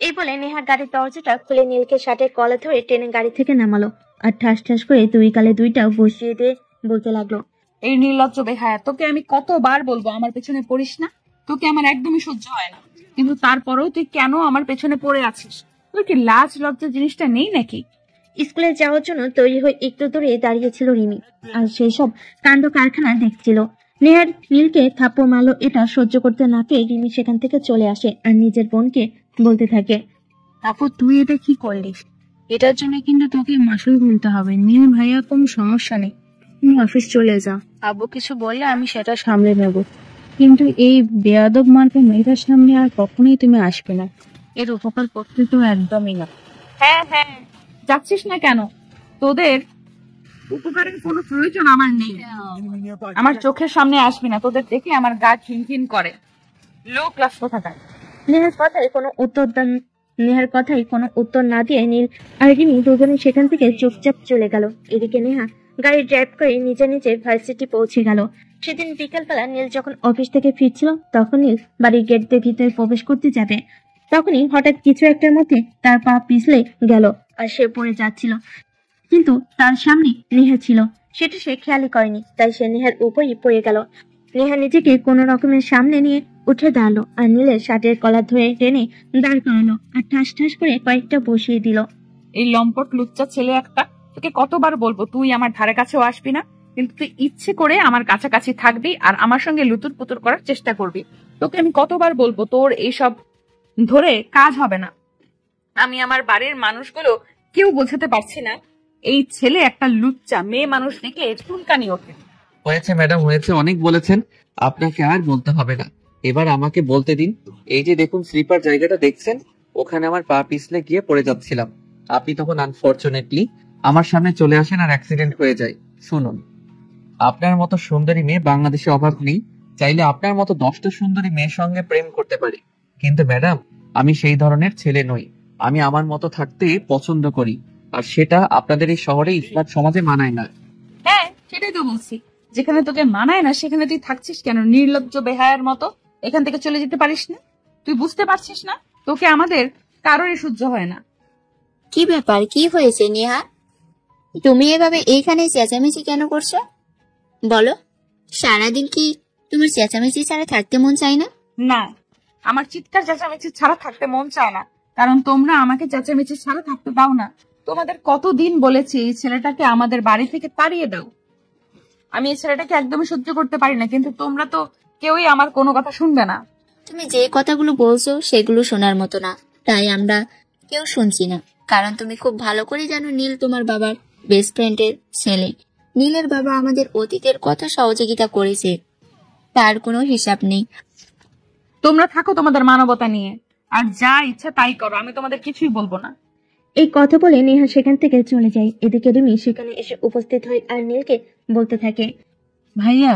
S3: এই বলে নেহা গাড়ির দরজাটা খুলে নীলকে শার্টের কলার ধরে টেনে গাড়ি থেকে নামালো, আর ঠাস ঠাস করে দুই গালে দুইটাও বসিয়ে দিয়ে বলতে লাগলো,
S1: এই নির্লজ্জ বেহায়া, তোকে আমি কতবার বলবো আমার পেছনে পড়িস না? তোকে আমার একদমই সহ্য হয় না, কিন্তু তারপরেও তুই কেন আমার পেছনে পড়ে আছিস? তোর কি লাজ লজ্জা জিনিসটা নেই নাকি?
S3: স্কুলে যাওয়ার জন্য তৈরি হয়ে একটু দূরে দাঁড়িয়েছিল রিমি, আর সেই সব কাণ্ড কারখানা দেখছিল। নেহার নীলকে থাপ্পড় মারলো, এটা সহ্য করতে না পেরে রিমি সেখান থেকে চলে আসে আর নিজের বোনকে বলতে থাকে,
S5: আপু তুই এটা কি করলিস? এটার জন্য কিন্তু তোকে মাসুল গুনতে হবে। নীল ভাইয়া কোনো সমস্যা নেই, তুমি অফিস চলে যা। আব্বু কিছু বললে আমি সেটা সামলে নেব, কিন্তু এই বেয়াদব মার্কে মেয়েটার সামনে আর কখনোই তুমি আসবে না। এর উপকার করতে তো একদমই না।
S1: হ্যাঁ হ্যাঁ, যাচ্ছিস না কেন? তোদের উপকারের কোনো প্রয়োজন আমার নেই। আমার চোখের সামনে আসবি না, তোদের দেখে আমার গা খিনখিন করে। লো ক্লাস কোথাকার।
S3: নেহার কথাই কোনো উত্তর না দিয়ে নীল আর রিমি দুজনে সেখান থেকে চুপচাপ চলে গেল। এদিকে নেহা গাড়ি ড্রাইভ করে নিজে নিজে ভার্সিটি পৌঁছে গেল। সেদিন বিকালবেলা নীল যখন অফিস থেকে ফিরছিল, তখন নীল বাড়ির গেট দিয়ে ভিতরে প্রবেশ করতে যাবে, তখনই হঠাৎ কিছু একটার মধ্যে তার পা পিছলে গেল আর সে পড়ে যাচ্ছিল, কিন্তু তার সামনে নেহা ছিল। সেটা সে খেয়ালই করেনি, তাই সে নেহার উপরই পড়ে গেল। নেহা নিজেকে কোনো রকমের সামনে নিয়ে উঠে দাঁড়ালো আর নীলের শার্টের কলার ধরে টেনে দাঁড় করালো আর ঠাস ঠাস করে কয়েকটা বসিয়ে দিল।
S1: এই লম্পট লুচ্চা ছেলে একটা, তোকে কতবার বলবো তুই আমার ধারে কাছেও আসবি না, কিন্তু তুই ইচ্ছে করে আমার কাছাকাছি থাকবি আর আমার সঙ্গে লুতুর পুতুর করার চেষ্টা করবি। তোকে আমি কতবার বলবো তোর এইসব ধরে কাজ হবে না। আমি আমার বাড়ির মানুষগুলো কেউ বোঝাতে পারছি না, এই ছেলে একটা লুচ্চা, মেয়ে মানুষ দেখলে চুলকানি ওঠে।
S2: হয়েছে ম্যাডাম, হয়েছে, অনেক বলেছেন, আপনাকে আর বলতে হবে না। এবার আমাকে বলতে দিন। এই যে দেখুন স্লিপার জায়গাটা দেখছেন, ওখানে আমার পা পিছলে গিয়ে পড়ে যাচ্ছিলাম। আপনি তখন আনফরচুনেটলি আমার সামনে চলে আসেন আর অ্যাক্সিডেন্ট হয়ে যায়। শুনুন, আপনার মতো সুন্দরী মেয়ে বাংলাদেশে অভাব নেই, চাইলে আপনার মতো 10টা সুন্দরী মেয়ের সঙ্গে প্রেম করতে পারি। কিন্তু ম্যাডাম, আমি সেই ধরনের ছেলে নই। আমি আমার মতো থাকতে পছন্দ করি, আর সেটা আপনাদের এই শহরে স্মার্ট সমাজে মানায় না।
S1: হ্যাঁ, সেটাই তো বলছি। যেখানে তোকে মানায় না সেখানে তুই থাকছিস কেন নির্লজ্জ বেহায়ার মতো? এখান থেকে চলে যেতে পারিস না? তুই বুঝতে পারছিস না তোকে আমাদের কারোরই সহ্য হয় না?
S4: কি ব্যাপার, কি হয়েছে নেহা? তুমি এভাবে এইখানে চেঁচামেচি কেন করছো বলো? সারাদিন কি তোমার চেঁচামেচি ছাড়া থাকতে মন চায় না?
S1: না, আমার চিৎকার চেঁচামেচি ছাড়া থাকতে মন চায় না, কারণ তোমরা আমাকে চেঁচামেচি ছাড়া থাকতে দাও না। তোমাদের কতদিন বলেছি এই ছেলেটাকে আমাদের বাড়ি থেকে তাড়িয়ে দাও। আমি এই ছেলেটাকে একদমই সহ্য করতে পারি না, কিন্তু তোমরা তো কেউই আমার কোনো কথা শুনবে না।
S4: তুমি যে কথাগুলো বলছো সেগুলো শোনার মতো না, তাই আমরা কেউ শুনছি না। কারণ তুমি খুব ভালো করে জানো নীল তোমার বাবার বেস্ট ফ্রেন্ডের ছেলে। নীলের বাবা আমাদের অতীতের কত সহযোগিতা করেছে তার কোনো হিসাব নেই।
S1: তোমরা থাকো তোমাদের মানবতা নিয়ে, আর যা ইচ্ছা তাই করো, আমি তোমাদের কিছুই বলবো না।
S3: এই কথা বলে নেহা সেখান থেকে চলে যায়। এদিকে রিমি সেখানে এসে উপস্থিত হয় আর নীলকে বলতে থাকে,
S5: ভাইয়া,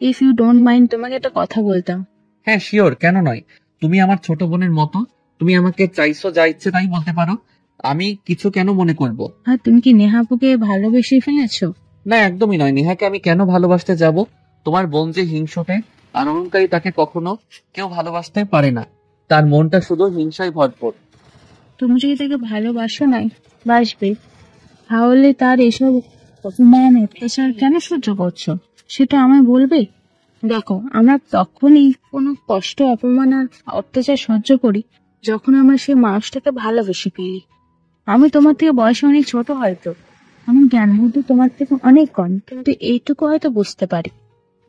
S5: ইফ ইউ ডোন্ট মাইন্ড, তোমাকে একটা কথা বলতাম।
S2: হ্যাঁ শিওর, কেন নয়। তুমি আমার ছোট বোনের মতো, তুমি আমাকে চাইছো যা ইচ্ছে তাই বলতে পারো, আমি কিছু কেন মনে করব?
S5: আর তুমি কি নেহাপুকে ভালোবেসে ফেলেছো?
S2: না, একদমই নয়। নেহাকে আমি কেন ভালোবাসতে যাব? তোমার বোন যে হিংসুটে আর অহংকারী, তাকে কখনো কেউ ভালোবাসতে পারে না। তার মনটা শুধু হিংসায় ভরপুর।
S5: তুমি যদি তাকে ভালোবাসো নাই বাসবে, তাহলে তার এসব অপমান অত্যাচার কেন সহ্য করছো সেটা আমায় বলবে। দেখো, আমরা তখনই কোনো কষ্ট, অপমান আর অত্যাচার সহ্য করি যখন আমরা সেই মানুষটাকে ভালোবেসে ফেলি। আমি তোমার থেকে বয়সে অনেক ছোট, হয়তো আমার জ্ঞান বুদ্ধি তোমার থেকে অনেক কম, কিন্তু এইটুকু হয়তো বুঝতে পারি।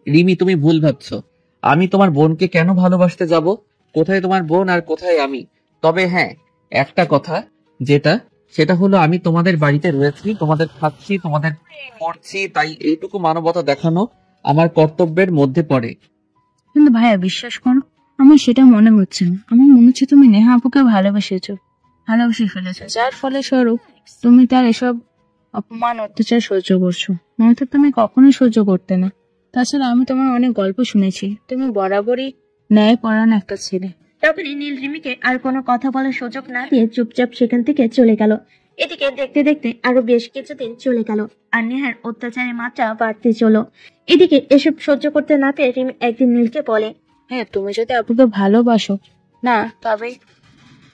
S2: রিমি, তুমি ভুল ভাবছো। আমি তোমার বোনকে কেন ভালোবাসতে যাব? কোথায় তোমার বোন আর কোথায় আমি? তবে হ্যাঁ, একটা কথা সেটা হলো আমি তোমাদের বাড়িতে রয়েছি, তোমাদের খাচ্ছি, তোমাদের পড়ছি, তাই এইটুকু মানবতা দেখানো আমার কর্তব্যের মধ্যে পড়ে।
S5: কিন্তু ভাইয়া, বিশ্বাস করো, আমার সেটা মনে হচ্ছে না। আমার মনে হচ্ছে তুমি নেহা আপুকে ভালোবেসে ফেলেছো, যার ফলে স্বরূপ তুমি তার এসব অপমান অত্যাচার সহ্য করছো। নয়তো তুমি কখনোই সহ্য করতে না। তাছাড়া আমি তোমার অনেক গল্প শুনেছি, তুমি বরাবরই ন্যায়পরায়ণ একটা ছেলে।
S3: তখনই নীল রিমিকে আর কোনো কথা বলার সুযোগ না দিয়ে চুপচাপ সেখান থেকে চলে গেল। এদিকে দেখতে দেখতে আরো বেশ কিছুদিন চলে গেল আর নেহার অত্যাচারের মাত্রা বাড়তে চলো। এদিকে এসব সহ্য করতে না পেরে রিমি একদিন নীলকে বলে,
S5: হ্যাঁ, তুমি যদি আপুকে ভালোবাসো না, তবে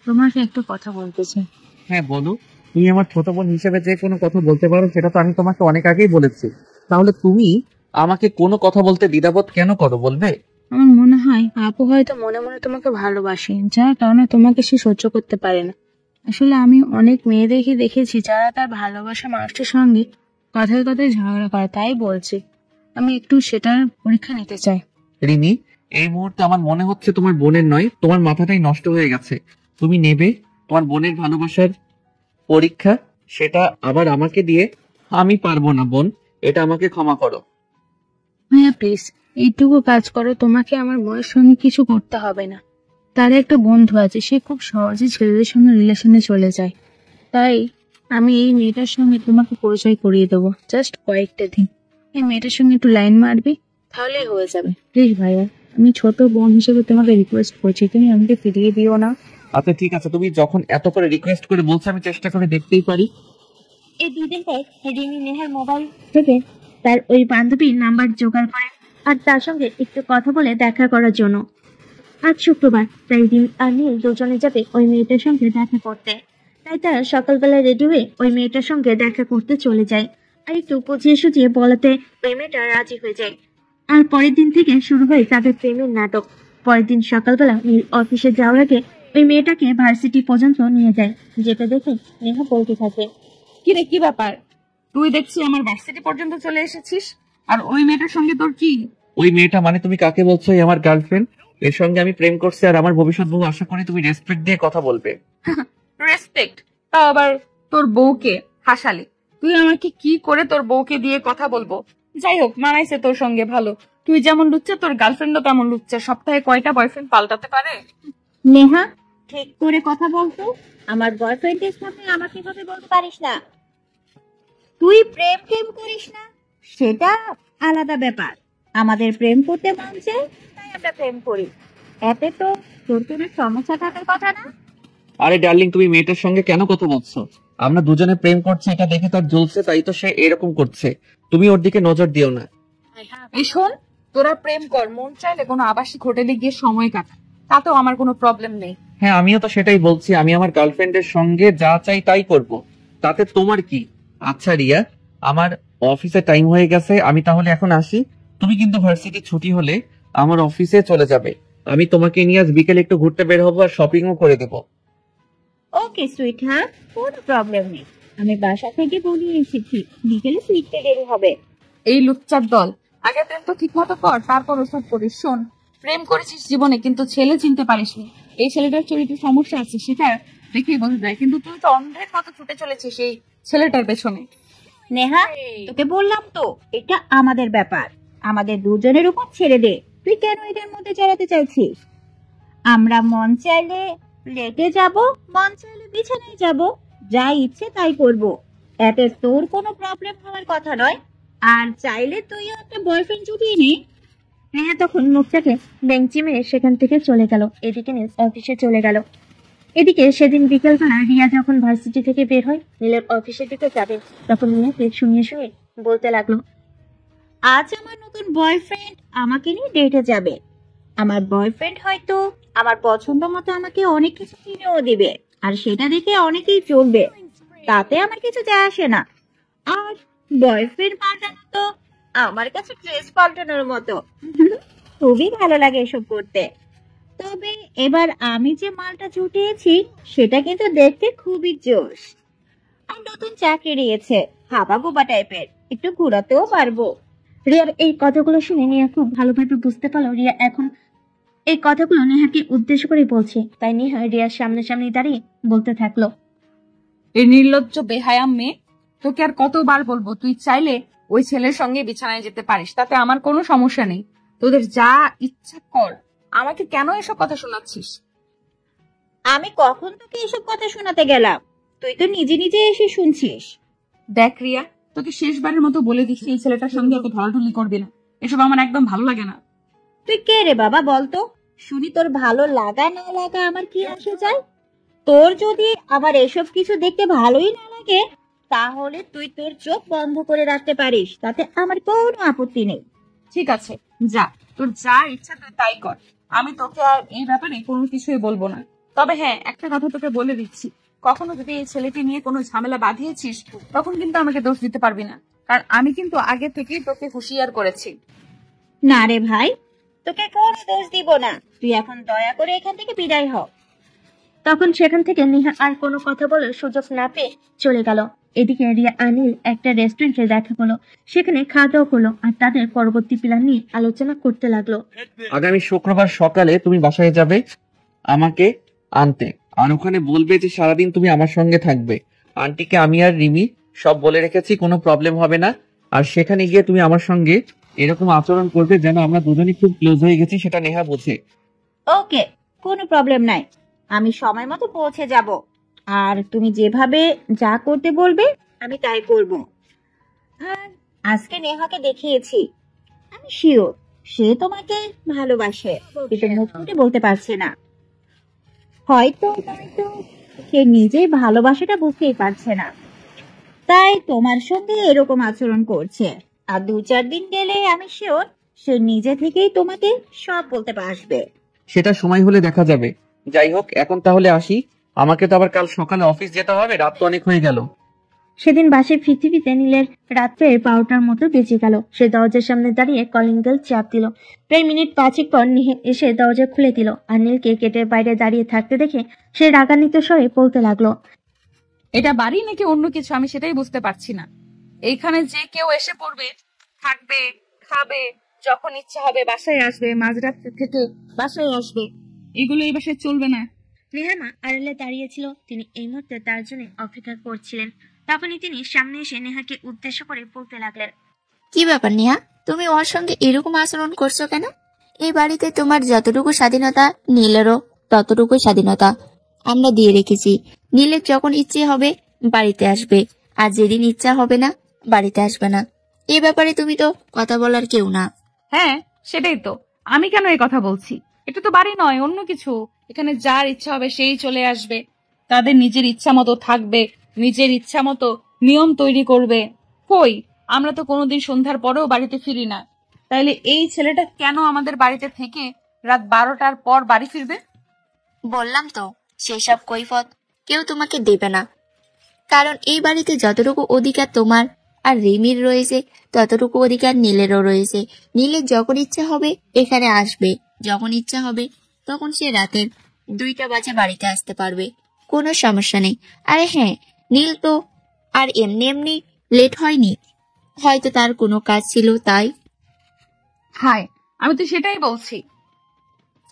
S5: তোমাকে একটা কথা বলতে চাই।
S2: হ্যাঁ বলো। তুমি আমার ছোট বোন হিসেবে যে কোনো কথা বলতে পারো, সেটা তো আমি তোমাকে অনেক আগেই বলেছি। তাহলে তুমি আমাকে কোনো কথা বলতে দ্বিধাবোধ কেন করো, বলবে?
S5: আমার মনে হয় আপু হয়তো মনে মনে তোমাকে ভালোবাসে, যার কারণে তোমাকে সে সহ্য করতে পারে না। আসলে আমি অনেক মেয়েদেরকে দেখেছি যারা তার ভালোবাসা মানুষটির সঙ্গে কথায় কথায় ঝগড়া করে, তাই বলছি আমি একটু সেটার পরীক্ষা নিতে চাই।
S2: রিমি, এই মুহূর্তে আমার মনে হচ্ছে তোমার বোনের নয়, তোমার মাথাটাই নষ্ট হয়ে গেছে। তুমি নেবে তোমার বোনের ভালোবাসার পরীক্ষা, সেটা আবার আমাকে দিয়ে? আমি পারবো না বোন, এটা আমাকে ক্ষমা করো।
S5: ভাইয়া প্লিজ, এইটুকু কাজ করো। তোমাকে আমার বোনের সঙ্গে কিছু করতে হবে না। তার একটা বন্ধু আছে, সে খুব সহজে ছেলেদের সঙ্গে রিলেশনে চলে যায়। তাই আমি এই মেয়েটার সঙ্গে তোমাকে পরিচয় করিয়ে দেবো, জাস্ট কয়েকটা দিন। এই মেয়েটার সঙ্গে একটু লাইন মারবি, তাহলেই হয়ে যাবে। প্লিজ ভাইয়া, আমি ছোট বোন হিসেবে তোমাকে রিকোয়েস্ট করছি, তুমি আমাকে ফিরিয়ে দিও না।
S2: আচ্ছা ঠিক আছে, তুমি যখন এত করে রিকোয়েস্ট করে বলছো, আমি চেষ্টা করে দেখতেই পারি।
S3: এই 2 দিন পর রিমি নেহার মোবাইল থেকে তার ওই বান্ধবীর নাম্বার জোগাড় করে আর তার সঙ্গে একটু কথা বলে দেখা করার জন্য। আজ শুক্রবার, তাই রিমি আর নীল দুজনে যাবে ওই মেয়েটার সঙ্গে দেখা করতে। তাই তারা সকালবেলা রেডি হয়ে ওই মেয়েটার সঙ্গে দেখা করতে চলে যায়। আর একটু বুঝিয়ে সুঝিয়ে বলাতে ওই মেয়েটা রাজি হয়ে যায়। আর পরের দিন থেকে শুরু হয় তাদের প্রেমের নাটক। পরের দিন সকালবেলা নীল অফিসে যাওয়ার আগে ওই মেয়েটাকে ভার্সিটি পর্যন্ত নিয়ে যায়, যেটা দেখে নেহা বলতে থাকে,
S1: কি রে, কি ব্যাপার? তুই দেখছি আমার ভার্সিটি পর্যন্ত চলে এসেছিস, আর ওই মেয়েটার সঙ্গে তোর কি?
S2: ওই মেয়েটা মানে তুমি কাকে বলছো? এই আমার গার্লফ্রেন্ড, এর সঙ্গে আমি প্রেম করছি আর আমার ভবিষ্যৎ বউ। আশা করি তুমি রেসপেক্ট দিয়ে কথা বলবে।
S1: রেসপেক্ট? তা আবার তোর বউকে হাসালি? তুই আমাকে কি করে তোর বউকে দিয়ে কথা বলবো? যাই হোক, মানাইছে তোর সঙ্গে ভালো। তুই যেমন লুচ্চা, তোর গার্লফ্রেন্ডও তেমন লুচ্চা। সপ্তাহে কয়টা বয়ফ্রেন্ড পাল্টাতে পারে?
S3: নেহা ঠিক করে কথা বলতো। আমার বয়ফ্রেন্ডের সামনে আমাকে এভাবে বলতে পারিস না। তুই প্রেম করিস না, সেটা আলাদা ব্যাপার। আমাদের প্রেম করতে মন চায়, তাই আমরা প্রেম করি। এতে তো তোর কোনো সমস্যা থাকার কথা না।
S2: আরে ডার্লিং, তুমি মেয়েটার সঙ্গে কেন কথা বলছো? আমরা দুজনে প্রেম করছি, এটা দেখে তার জ্বলছে, তাই তো সে এরকম করছে। তুমি ওর দিকে নজর দিও না।
S1: এই শোন, তোরা প্রেম কর, মন চাইলে কোনো আবাসিক হোটেলে গিয়ে সময় কাটা, তাতেও আমার কোনো প্রবলেম নেই।
S2: হ্যাঁ, আমিও তো সেটাই বলছি। আমি আমার গার্লফ্রেন্ডের সঙ্গে যা চাই তাই করব, তাতে তোমার কি? আচ্ছা রিয়া, আমার অফিসে টাইম হয়ে গেছে, আমি তাহলে এখন আসি। তুমি কিন্তু ভার্সিটি ছুটি হলে আমার অফিসে চলে যাবে। আমি তোমাকে নিয়ে আজ বিকেলে একটু ঘুরতে বের হবো আর শপিংও করে দেবো।
S3: ওকে সুইট হার্ট, কোনো প্রবলেম নেই। আমি বাসা থেকে বলে এসেছি বিকেলে ফিরতে দেরি হবে।
S1: এই লুচ্চার দল, আগে প্রেম তো ঠিক মতো কর, তারপর ওসব করিস। শোন, প্রেম করেছিস জীবনে, কিন্তু ছেলে চিনতে পারিসনি। এই ছেলেটার চরিত্রে সমস্যা আছে, সেটা দেখেই বোঝা যায়। কিন্তু তুই তো অন্ধের মতো ছুটে চলেছিস এই ছেলেটার পেছনে।
S3: নেহা, তোকে বললাম তো এটা আমাদের ব্যাপার, আমাদের দুজনের উপর ছেড়ে দে। তুই কেন এদের মধ্যে জড়াতে চাইছিস? আমরা মন চাইলে লেটে যাব, মন চাইলে বিছানায় যাব, যা ইচ্ছে তাই করব। এতে তোর কোনো প্রবলেম হওয়ার কথা নয়। আর চাইলে তুইও একটা বয়ফ্রেন্ড জুটিয়ে নে। নেহা তখন মুখটাকে বেঞ্চি মেরে সেখান থেকে চলে গেল। এদিকে নীল অফিসে চলে গেল। এদিকে সেদিন বিকেলবেলা রিয়া যখন ভার্সিটি থেকে বের হয় নীলের অফিসের দিকে যাবে, তখন নীলাকে শুনিয়ে শুনিয়ে বলতে লাগলো, আজ আমার নতুন বয়ফ্রেন্ড আমাকে নিয়ে ডেটে যাবে। আমার বয়ফ্রেন্ড হয়তো আমার পছন্দ মতো আমাকে অনেক কিছু কিনেও দিবে, আর সেটা দেখে অনেকেই চলবে, তাতে আমার কিছু যায় আসে না। আর বয়ফ্রেন্ড পাল্টানো তো আমার কাছে ড্রেস পাল্টানোর মতো। খুবই ভালো লাগে এসব করতে। তবে এবার আমি যে মালটা জুটিয়েছি সেটা কিন্তু দেখতে খুবই জোশ। আর নতুন চাকরি নিয়েছে, হাবা গোবা টাইপের, একটু ঘোরাতেও পারবো। রিয়ার এই কথাগুলো শুনে নেহা খুব ভালোভাবে বুঝতে পারলো রিয়া এখন এই কথাগুলো নেহাকে উদ্দেশ্য করে বলছে। তাই নেহা রিয়ার সামনে দাঁড়িয়ে বলতে থাকলো,
S1: এই নির্লজ্জ বেহায়া মেয়ে, তোকে আর কতবার বলবো, তুই চাইলে ওই ছেলের সঙ্গে বিছানায় যেতে পারিস, তাতে আমার কোনো সমস্যা নেই। তোদের যা ইচ্ছা কর, আমাকে কেন এসব কথা শোনাচ্ছিস?
S3: আমি কখন তোকে এসব কথা শোনাতে গেলাম? তুই তো নিজে নিজে এসে শুনছিস।
S1: দেখ রিয়া, তোকে শেষবারের মতো বলে দিচ্ছি, এই ছেলেটার সঙ্গে এত ঢলাঢলি করবি না। এসব আমার একদম ভালো লাগে না।
S3: তুই কে রে বাবা বলতো? শুনি তোর ভালো লাগা না লাগা আমার কি আসে যায়? তোর যদি আবার এসব কিছু দেখতে ভালোই না লাগে, তাহলে তুই তোর চোখ বন্ধ করে রাখতে পারিস, তাতে আমার কোনো আপত্তি নেই।
S1: ঠিক আছে, যা, তোর যা ইচ্ছা তুই তাই কর। আমি তোকে আর এই ব্যাপারে কোনো কিছুই বলবো না। তবে হ্যাঁ, একটা কথা তোকে বলে দিচ্ছি, কখনো যদি এই ছেলেকে নিয়ে কোনো ঝামেলা বাঁধিয়েছিস, তখন কিন্তু আমাকে দোষ দিতে পারবি না, কারণ আমি কিন্তু আগে থেকেই তোকে হুঁশিয়ার করেছি।
S3: না রে ভাই, তোকে কোনো দোষ দিব না। তুই এখন দয়া করে এখান থেকে বিদায় হ। তখন সেখান থেকে নেহা আর কোনো কথা বলার সুযোগ না পেয়ে চলে গেল। এদিকে রিয়া আনিল একটা রেস্টুরেন্টে দেখা হলো, সেখানে খাওয়া দাওয়া করলো আর তাদের পরবর্তী প্ল্যান নিয়ে আলোচনা করতে লাগলো।
S2: আগামী শুক্রবার সকালে তুমি বাসায় যাবে আমাকে আনতে, আর ওখানে বলবে যে সারাদিন তুমি আমার সঙ্গে থাকবে। আন্টিকে আমি আর রিমি সব বলে রেখেছি, কোনো প্রবলেম হবে না। আর সেখানে গিয়ে তুমি আমার সঙ্গে এরকম আচরণ করবে যেন আমরা দুজনই খুব ক্লোজ হয়ে গেছি, সেটা নেহা বোঝে।
S3: ওকে, কোনো প্রবলেম নাই। আমি সময় মতো পৌঁছে যাব, আর তুমি যেভাবে যা করতে বলবে আমি তাই করব। আর আজকে নেহাকে দেখিয়েছি, আমি শিওর সে তোমাকে ভালোবাসে, কিন্তু মুখ ফুটে বলতে পারছে না। হয়তো নয়তো সে নিজেই ভালোবাসাটা বুঝতেই পারছে না, তাই তোমার সঙ্গে এরকম আচরণ করছে। আর 2-4 দিন গেলে আমি শিওর সে নিজে থেকেই তোমাকে সব বলতে পারবে।
S2: সেটা সময় হলে দেখা যাবে। যাই হোক, এখন তাহলে আসি, আমাকে তো আবার কাল সকালে অফিস যেতে হবে, রাত তো অনেক হয়ে গেল।
S3: সেদিন বাসে ফিরতে ফিরতে নীলের রাত্রে 12টার মতো বেজে গেল। সে দরজার সামনে দাঁড়িয়ে কলিং বেল চাপ দিল। প্রায় মিনিট 5 পর এসে দরজা খুলে দিল, আর নীলকে গেটের বাইরে দাঁড়িয়ে থাকতে দেখে সে রাগান্বিত স্বরে বলতে লাগলো,
S1: এটা বাড়ি নাকি অন্য কিছু আমি সেটাই বুঝতে পারছি না। এইখানে যে কেউ এসে পড়বে, থাকবে, খাবে, যখন ইচ্ছা হবে বাসায় আসবে, মাঝরাত থেকে বাসায় আসবে, এগুলো এই বাসায় চলবে না।
S3: নেহামা আড়ালে দাঁড়িয়েছিল, তিনি এই মুহূর্তে তার জন্য অপেক্ষা করছিলেন। তখনই তিনি সামনে এসে নেহাকে উদ্দেশ্য করে বলতে লাগলেন,
S4: কি ব্যাপার নেহা, তুমি ওর সঙ্গে এরকম আচরণ করছো কেন? এই বাড়িতে তোমার যতটুকু স্বাধীনতা নীলেরও ততটুকু স্বাধীনতা আমরা দিয়ে রেখেছি। নীলের যখন ইচ্ছে হবে বাড়িতে আসবে, আর যেদিন ইচ্ছা হবে না বাড়িতে আসবে না। এ ব্যাপারে তুমি তো কথা বলার কেউ না।
S1: হ্যাঁ, সেটাই তো। আমি কেন এই কথা বলছি? এটা তো বাড়ি নয়, অন্য কিছু। এখানে যার ইচ্ছা হবে সেই চলে আসবে, তাদের নিজের ইচ্ছা মতো থাকবে, নিজের ইচ্ছা মতো নিয়ম তৈরি করবে। কই, আমরা তো কোনোদিন সন্ধ্যার পরেও বাড়িতে ফিরি না। তাইলে এই ছেলেটা কেন আমাদের বাড়িতে থেকে রাত 12টার পর বাড়ি ফিরবে?
S4: বললাম তো, সেসব কৈফত কেউ তোমাকে দেবে না। কারণ এই বাড়িতে যতটুকু অধিকার তোমার আর রিমির রয়েছে, ততটুকু অধিকার নীলেরও রয়েছে। নীলের যখন ইচ্ছা হবে এখানে আসবে, যখন ইচ্ছা হবে তখন সে রাতের 2টা বাজে বাড়িতে আসতে পারবে, কোনো সমস্যা নেই। আরে হ্যাঁ, নীল তো আর এমনি এমনি লেট হয়নি, হয়তো তার কোনো কাজ ছিল তাই।
S1: হায়, আমি তো সেটাই বলছি।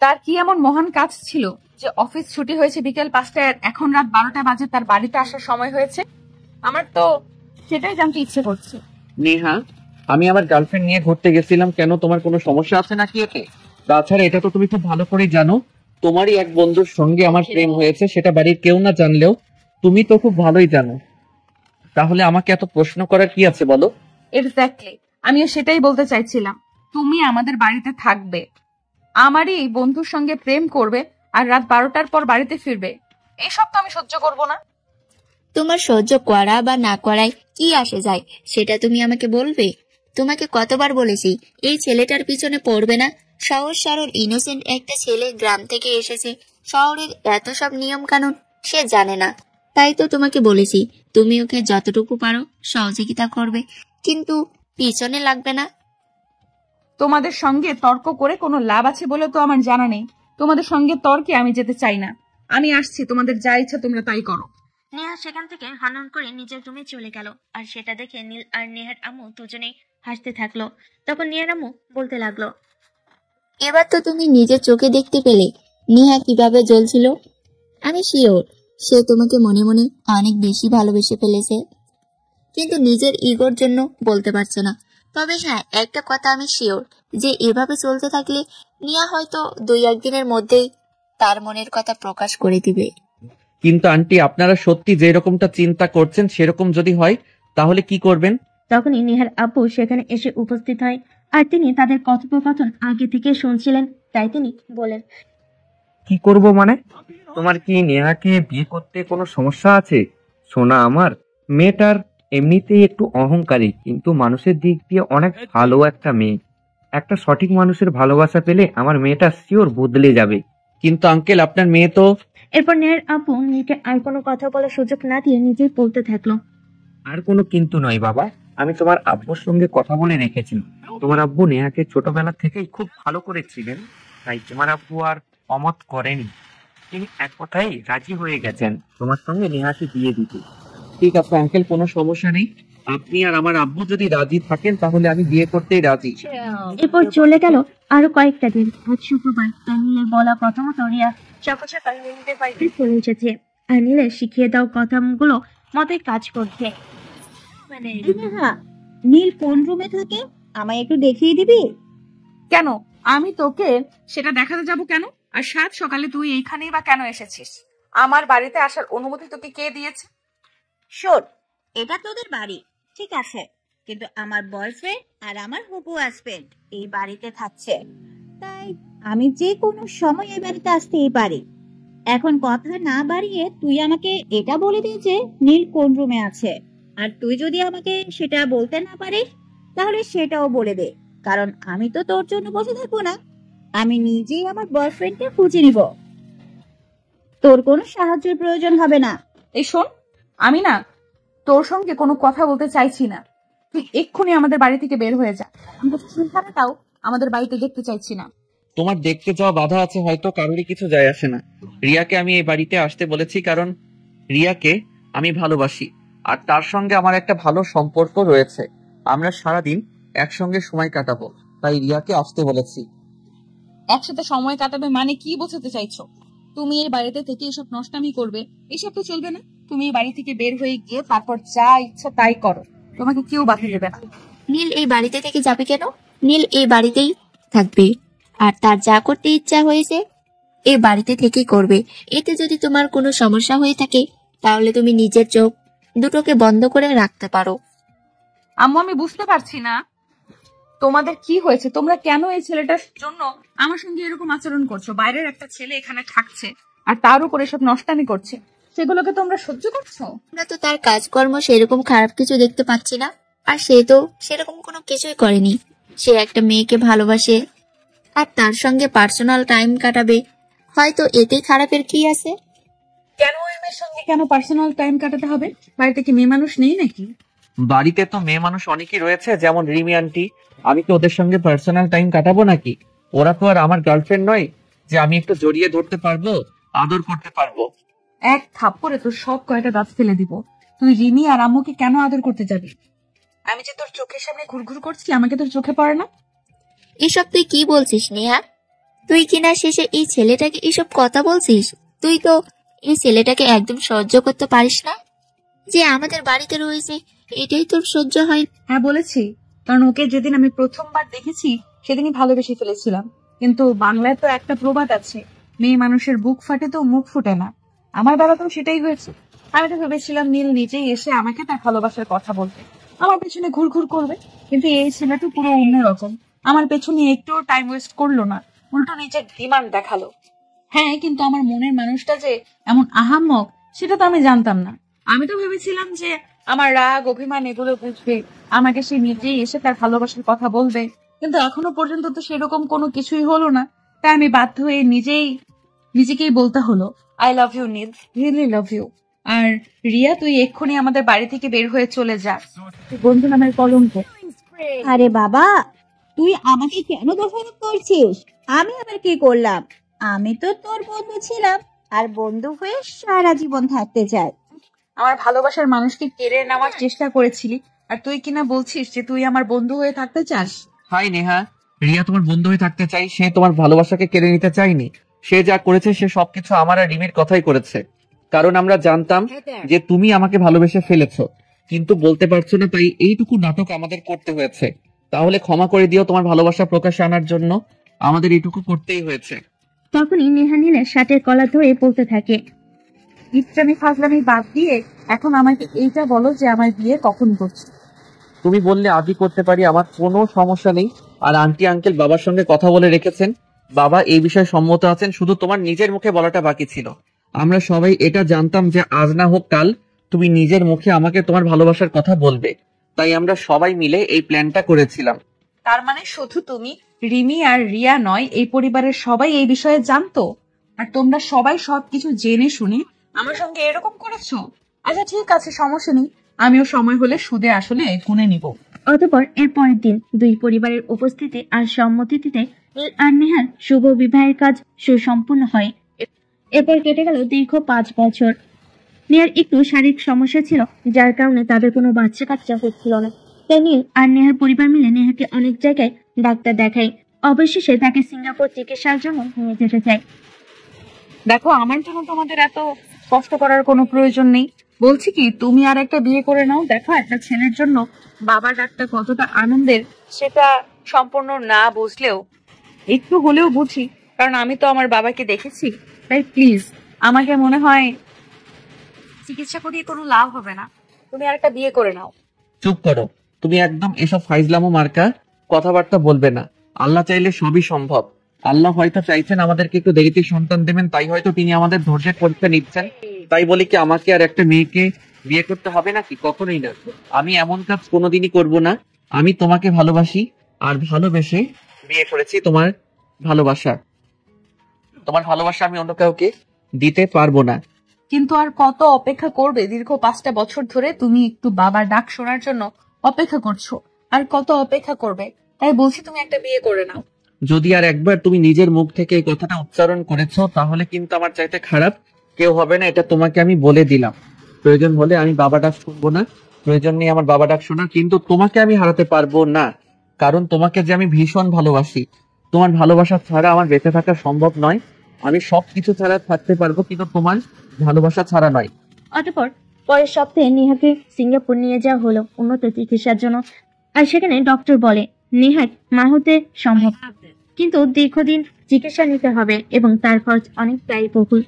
S1: তার কি এমন মহান কাজ ছিল যে অফিস ছুটি হয়েছে বিকেল 5টায় আর এখন রাত 12টা বাজে তার বাড়িতে আসার সময় হয়েছে? আমার তো সেটাই জানতে ইচ্ছে করছে।
S2: নেহা, আমি আমার গার্লফ্রেন্ড নিয়ে ঘুরতে গেছিলাম, কেন তোমার কোনো সমস্যা আছে নাকি এতে? তাছাড়া এটা তো তুমি খুব ভালো করেই জানো, তোমারই এক বন্ধুর সঙ্গে আমার প্রেম হয়েছে, সেটা বাড়ির কেউ না জানলেও তুমি তো খুব ভালোই জানো। তাহলে আমাকে এত প্রশ্ন করার কি আছে বলো?
S1: এক্স্যাক্টলি, আমিও সেটাই বলতে চাইছিলাম। তুমি আমাদের বাড়িতে থাকবে, আমারই এই বন্ধুর সঙ্গে প্রেম করবে, আর রাত 12টার পর বাড়িতে ফিরবে। এসব তো আমি সহ্য করব না।
S4: তোমার সহ্য করা বা না করায় কি আসে যায় সেটা তুমি আমাকে বলবে? তোমাকে কতবার বলেছি এই ছেলেটার পিছনে পড়বে না। সহজ সরল ইনোসেন্ট একটা ছেলে, গ্রাম থেকে এসেছে, শহরের এত সব নিয়ম কানুন সে জানে না। তাই তো তোমাকে বলেছি তুমি ওকে যতটুকু পারো সহযোগিতা করবে, কিন্তু পিছনে লাগবে না।
S1: তোমাদের সঙ্গে তর্ক করে কোনো লাভ আছে বলে তো আমার জানা নেই। তোমাদের সঙ্গে তর্কে আমি যেতে চাই না। আমি আসছি, তোমাদের যা ইচ্ছা তোমরা তাই করো।
S3: নেহা সেখান থেকে হনন করে নিজের রুমে চলে গেল। আর সেটা দেখে নীল আর নেহার আম্মু দুজনেই হাসতে থাকলো। তখন নেহার আম্মু বলতে লাগলো,
S4: এবার তো তুমি নিজের চোখে দেখতে পেলে নেহা কিভাবে জ্বলছিল। আমি শিওর সে তোমাকে মনে মনে অনেক বেশি ভালোবেসে ফেলেছে, কিন্তু নিজের ইগোর জন্য বলতে পারছে না। তবে হ্যাঁ, একটা কথা আমি শিওর যে এভাবে চলতে থাকলে নিয়া হয়তো 2-1 দিনের মধ্যেই তার মনের কথা প্রকাশ করে দিবে।
S2: কিন্তু আন্টি, আপনারা সত্যি যে এরকমটা চিন্তা করছেন সেরকম যদি হয় তাহলে কি করবেন?
S3: তখনই নেহার আব্বু সেখানে এসে উপস্থিত হয়। আর তিনি তাদের কথোপকথন আগে থেকে শুনছিলেন, তাই তিনি বলেন,
S6: কি করব মানে? তোমার কি নেহাকে বিয়ে করতে কোনো সমস্যা আছে? সোনা আমার, মেয়েটার এমনিতেই একটু অহংকারী, কিন্তু মানুষের দিক দিয়ে অনেক ভালো একটা মেয়ে। একটা সঠিক মানুষের ভালোবাসা পেলে আমার মেয়েটা শিওর বদলে যাবে।
S2: কিন্তু আঙ্কেল, আপনার মেয়ে তো...
S3: এরপর নেহার আব্বু নীলকে আর কোনো কথা বলার সুযোগ না দিয়ে নিজেই বলতে থাকলো,
S6: আর কোনো কিন্তু নয় বাবা, আমি তোমার আব্বুর সঙ্গে কথা বলে রেখেছি। তোমার আব্বু নেহাকে ছোটবেলা থেকেই খুব ভালো করেছিলেন, তাই তোমার আব্বু আর অমত করেনি। তিনি এক কথায় রাজি হয়ে গেছেন তোমার সঙ্গে নেহাকে বিয়ে দিতে।
S2: ঠিক আছে আঙ্কেল, কোনো সমস্যা নেই। আপনি আর আমার আব্বু যদি রাজি থাকেন তাহলে আমি বিয়ে করতেই রাজি।
S3: এরপর চলে গেল আরো কয়েকটা দিন। আজ শুক্রবার, তাই নীলের বলা কথা মতো রিয়া সকাল সকাল নীলের বাড়িতে চলে এসেছে। আর নীলের শিখিয়ে দাও কথাগুলো মতোই কাজ করছে।
S8: হ্যাঁ, নীল কোন রুমে থাকে আমায় একটু দেখিয়ে দিবি?
S1: কেন, আমি তোকে সেটা দেখাতে যাব কেন? আর সাত সকালে তুই এইখানেই বা কেন এসেছিস? আমার বাড়িতে আসার অনুমতি তোকে কে দিয়েছে?
S8: শোন, এটা তোদের বাড়ি ঠিক আছে, কিন্তু আমার বয়ফ্রেন্ড আর আমার হবু হাজবেন্ড এই বাড়িতে থাকছে, তাই আমি যে কোনো সময় এই বাড়িতে আসতেই পারি। এখন কথা না বাড়িয়ে তুই আমাকে এটা বলে দে যে নীল কোন রুমে আছে। আর তুই যদি আমাকে সেটা বলতে না পারিস তাহলে সেটাও বলে দে, কারণ আমি তো তোর জন্য বসে থাকবো না, আমি নিজেই আমার বয়ফ্রেন্ডকে খুঁজে নিব। তোর কোনো সাহায্যের প্রয়োজন হবে না।
S1: এই শোন, আমি না তোর সঙ্গে কোনো কথা বলতে চাইছি না। তুই এক্ষুনি আমাদের বাড়ি থেকে বের হয়ে যা। আমি চেহারাটাও আমাদের বাড়িতে দেখতে চাইছি না।
S2: তোমার দেখতে যাওয়া বাধা আছে হয়তো, কারোরই কিছু যায় আসে না। রিয়াকে আমি এই বাড়িতে আসতে বলেছি কারণ রিয়াকে আমি ভালোবাসি, আর তার সঙ্গে আমার একটা ভালো সম্পর্ক রয়েছে। আমরা সারাদিন একসঙ্গে সময় কাটাবো, তাই রিয়াকে আসতে বলেছি।
S1: একসাথে সময় কাটাবে মানে কি বোঝাতে চাইছো? তুমি এই বাড়িতে থেকে এসব নষ্টামি করবে, এসব তো চলবে না। তুমি এই বাড়ি থেকে বের হয়ে গিয়ে তারপর যা ইচ্ছা তাই করো, তোমাকে কেউ বাধা দেবে না।
S4: নীল এই বাড়িতে থেকে যাবে কেন? নীল এই বাড়িতেই থাকবে, আর তার যা করতে ইচ্ছা হয়েছে এই বাড়িতে থেকেই করবে। এতে যদি তোমার কোনো সমস্যা হয়ে থাকে তাহলে তুমি নিজের চোখ দুটোকে বন্ধ করে রাখতে পারো।
S1: আম্মু আমি বুঝতে পারছি না তোমাদের কি হয়েছে, তোমরা কেন এই ছেলেটার জন্য আমার সঙ্গে এরকম আচরণ করছো? বাইরের একটা ছেলে এখানে থাকছে আর তার উপরে সব নষ্টামি করছে, সেগুলোকে তোমরা সহ্য করছো?
S4: আমরা তো তার কাজকর্ম সেরকম খারাপ কিছু দেখতে পাচ্ছি না, আর সে তো সেরকম কোনো কিছুই করেনি। সে একটা মেয়েকে ভালোবাসে আর তার সঙ্গে পার্সোনাল টাইম কাটাবে, হয়তো এতেই খারাপের কি আছে?
S1: কেন ওই মেয়ের সঙ্গে কেন পার্সোনাল টাইম কাটাতে হবে? বাড়িতে কি মেয়ে মানুষ নেই নাকি?
S2: বাড়িতে তো মেয়ে মানুষ অনেকেই রয়েছে, যেমন রিমি আন্টি। আমি কি ওদের সঙ্গে পার্সোনাল টাইম কাটাবো নাকি? ওরা তো আর আমার গার্লফ্রেন্ড নয় যে আমি একটু জড়িয়ে ধরতে পারবো, আদর করতে পারবো।
S1: এক থাপ্পড়ে তোর সব কয়টা দাঁত ফেলে দিব। তুই রিমি আর আম্মুকে কেন আদর করতে যাবি? আমি যে তোর চোখের সামনে ঘুরঘুর করছি, আমাকে তোর চোখে পড়ে না?
S4: এসব তুই কি বলছিস নেহা? তুই কিনা শেষে এই ছেলেটাকে এসব কথা বলছিস? তুই তো এই ছেলেটাকে একদম সহ্য করতে পারিস না। যে আমাদের বাড়িতে রয়েছে এটাই তোর সহ্য হয়?
S1: হ্যাঁ বলেছি, কারণ ওকে যেদিন আমি প্রথমবার দেখেছি সেদিনই ভালোবেসে ফেলেছিলাম। কিন্তু বাংলায় তো একটা প্রবাদ আছে, মেয়ে মানুষের বুক ফাটে তো মুখ ফুটে না। আমার বেলাতেও সেটাই হয়েছে। আমি তো ভেবেছিলাম নীল নিজেই এসে আমাকে তার ভালোবাসার কথা বলবে, আমার পেছনে ঘুরঘুর করবে, কিন্তু এই ছেলেটা পুরো অন্যরকম। আমার পেছনে একটুও টাইম ওয়েস্ট করলো না, উল্টো নিজের ডিমান্ড দেখালো। হ্যাঁ, কিন্তু আমার মনের মানুষটা যে এমন আহাম্মক সেটা তো আমি জানতাম না। আমি তো ভেবেছিলাম যে আমার রাগ অভিমান এগুলো বুঝবে, আমাকে সে নিজেই এসে তার ভালোবাসার কথা বলবে, কিন্তু এখনো পর্যন্ত তো সেরকম কোনো কিছুই হলো না। তাই আমি বাধ্য হয়ে নিজেকেই বলতে হলো, I love you Neel, really love you. আর রিয়া, তুই এক্ষুনি আমাদের বাড়ি থেকে বের হয়ে চলে যা, তুই বন্ধু নামের কলঙ্ক।
S8: আরে বাবা, তুই আমাকে কেন দোষারোপ করছিস? আমি আবার কি করলাম? আমি তো তোর বন্ধু ছিলাম, আর বন্ধু হয়ে সারা জীবন থাকতে চাই।
S1: আমার ভালোবাসার মানুষকে কেড়ে নেওয়ার চেষ্টা করেছিলি, আর তুই কিনা বলছিস যে তুই আমার বন্ধু হয়ে থাকতে চাস?
S2: হাই নেহা, রিয়া তোমার বন্ধু হয়ে থাকতে চাই, সে তোমার ভালোবাসাকে কেড়ে নিতে চায়নি। সে যা করেছে সে সবকিছু আমার আর রিমির কথাই করেছে, কারণ আমরা জানতাম যে তুমি আমাকে ভালোবেসে ফেলেছো, কিন্তু বলতে পারছো না, তাই এইটুকু নাটক আমাদের করতে হয়েছে। তাহলে ক্ষমা করে দিও, তোমার ভালোবাসা প্রকাশে আনার জন্য আমাদের এইটুকু করতেই হয়েছে।
S3: তখনই নেহা নীলের শার্টের কলার ধরে বলতে থাকে,
S1: ইচ্ছামি ফাজলামি বাদ দিয়ে এখন আমাকে এইটা বলো যে আমার বিয়ে কখন করছো?
S2: তুমি বললে আজই করতে পারি, আমার কোনো সমস্যা নেই। আর আন্টি আঙ্কেল বাবার সঙ্গে কথা বলে রেখেছেন, বাবা এই বিষয়ে সম্মত আছেন, শুধু তোমার নিজের মুখে বলাটা বাকি ছিল। আমরা সবাই এটা জানতাম যে আজ না হোক কাল তুমি নিজের মুখে আমাকে তোমার ভালোবাসার কথা বলবে, তাই আমরা সবাই মিলে এই প্ল্যানটা করেছিলাম।
S1: তার মানে শুধু তুমি, রিমি আর রিয়া নয়, এই পরিবারের সবাই এই বিষয়ে জানতো, আর তোমরা সবাই সবকিছু জেনে শুনে আমার সঙ্গে এরকম করেছো? আচ্ছা ঠিক আছে, সমস্যা নেই, আমিও সময় হলে সুদে আসলে গুনে নিব।
S3: অতঃপর এর পরের দিন দুই পরিবারের উপস্থিতি আর সম্মতিতে নীল আর নেহার শুভ বিবাহের কাজ সুসম্পূর্ণ হয়। এরপর কেটে গেল দীর্ঘ 5 বছর। নেহার একটু শারীরিক সমস্যা ছিল, যার কারণে তাদের কোনো বাচ্চা কাচ্চা হচ্ছিল না। তাই নীল আর নেহার পরিবার মিলে নেহাকে অনেক জায়গায় ডাক্তার দেখায়। অবশেষে তাকে সিঙ্গাপুর চিকিৎসার জন্য নিয়ে যেতে চায়।
S1: দেখো, আমার জন্য তোমাদের এত কষ্ট করার কোনো প্রয়োজন নেই। বলছি কি, তুমি আর একটা বিয়ে করে নাও। দেখো, একটা ছেলের জন্য বাবার ডাকটা কতটা আনন্দের সেটা সম্পূর্ণ না বুঝলেও একটু হলেও বুঝি, কারণ আমি তো আমার বাবাকে দেখেছি। তাই প্লিজ, আমাকে মনে হয় চিকিৎসা করিয়ে কোনো লাভ হবে না, তুমি আর একটা বিয়ে করে নাও।
S2: চুপ করো, তুমি একদম এসব ফাইজলামো মার্কা কথাবার্তা বলবে না। আল্লাহ চাইলে সবই সম্ভব। আল্লাহ হয়তো চাইছেন আমাদেরকে একটু দেরিতে সন্তান দেবেন, তাই হয়তো তিনি আমাদের ধৈর্যের পরীক্ষা নিচ্ছেন। তাই বলি কি আমাকে আর একটা মেয়েকে বিয়ে করতে হবে নাকি? কখনোই না, আমি এমন কাজ কোনোদিনই করব না। আমি তোমাকে ভালোবাসি আর ভালোবেসে বিয়ে করেছি। তোমার ভালোবাসা আমি অন্য কাউকে দিতে পারবো না।
S1: কিন্তু আর কত অপেক্ষা করবে? দীর্ঘ 5টা বছর ধরে তুমি একটু বাবার ডাক শোনার জন্য অপেক্ষা করছো, আর কত অপেক্ষা করবে? তাই বলছি তুমি একটা বিয়ে করে নাও।
S2: যদি আর একবার তুমি নিজের মুখ থেকে এই কথাটা উচ্চারণ করেছো, তাহলে কিন্তু আমার চাইতে খারাপ কেউ হবে না, এটা তোমাকে আমি বলে দিলাম। প্রয়োজন হলে আমি বাবা ডাক শুনবো না, প্রয়োজন নেই আমার বাবা ডাক শোনার, কিন্তু তোমাকে আমি হারাতে পারবো না, কারণ তোমাকে যে আমি ভীষণ ভালোবাসি। তোমার ভালোবাসা ছাড়া আমার বেঁচে থাকা সম্ভব নয়। আমি সবকিছু ছাড়া থাকতে পারবো, কিন্তু তোমার ভালোবাসা ছাড়া নয়।
S3: অতঃপর পরের সপ্তাহে নেহাকে সিঙ্গাপুর নিয়ে যাওয়া হলো উন্নত চিকিৎসার জন্য। আর সেখানে ডক্টর বলে নেহার মা হতে সম্ভব, কিন্তু দীর্ঘদিন চিকিৎসা নিতে হবে এবং তার খরচ অনেক ব্যয়বহুল।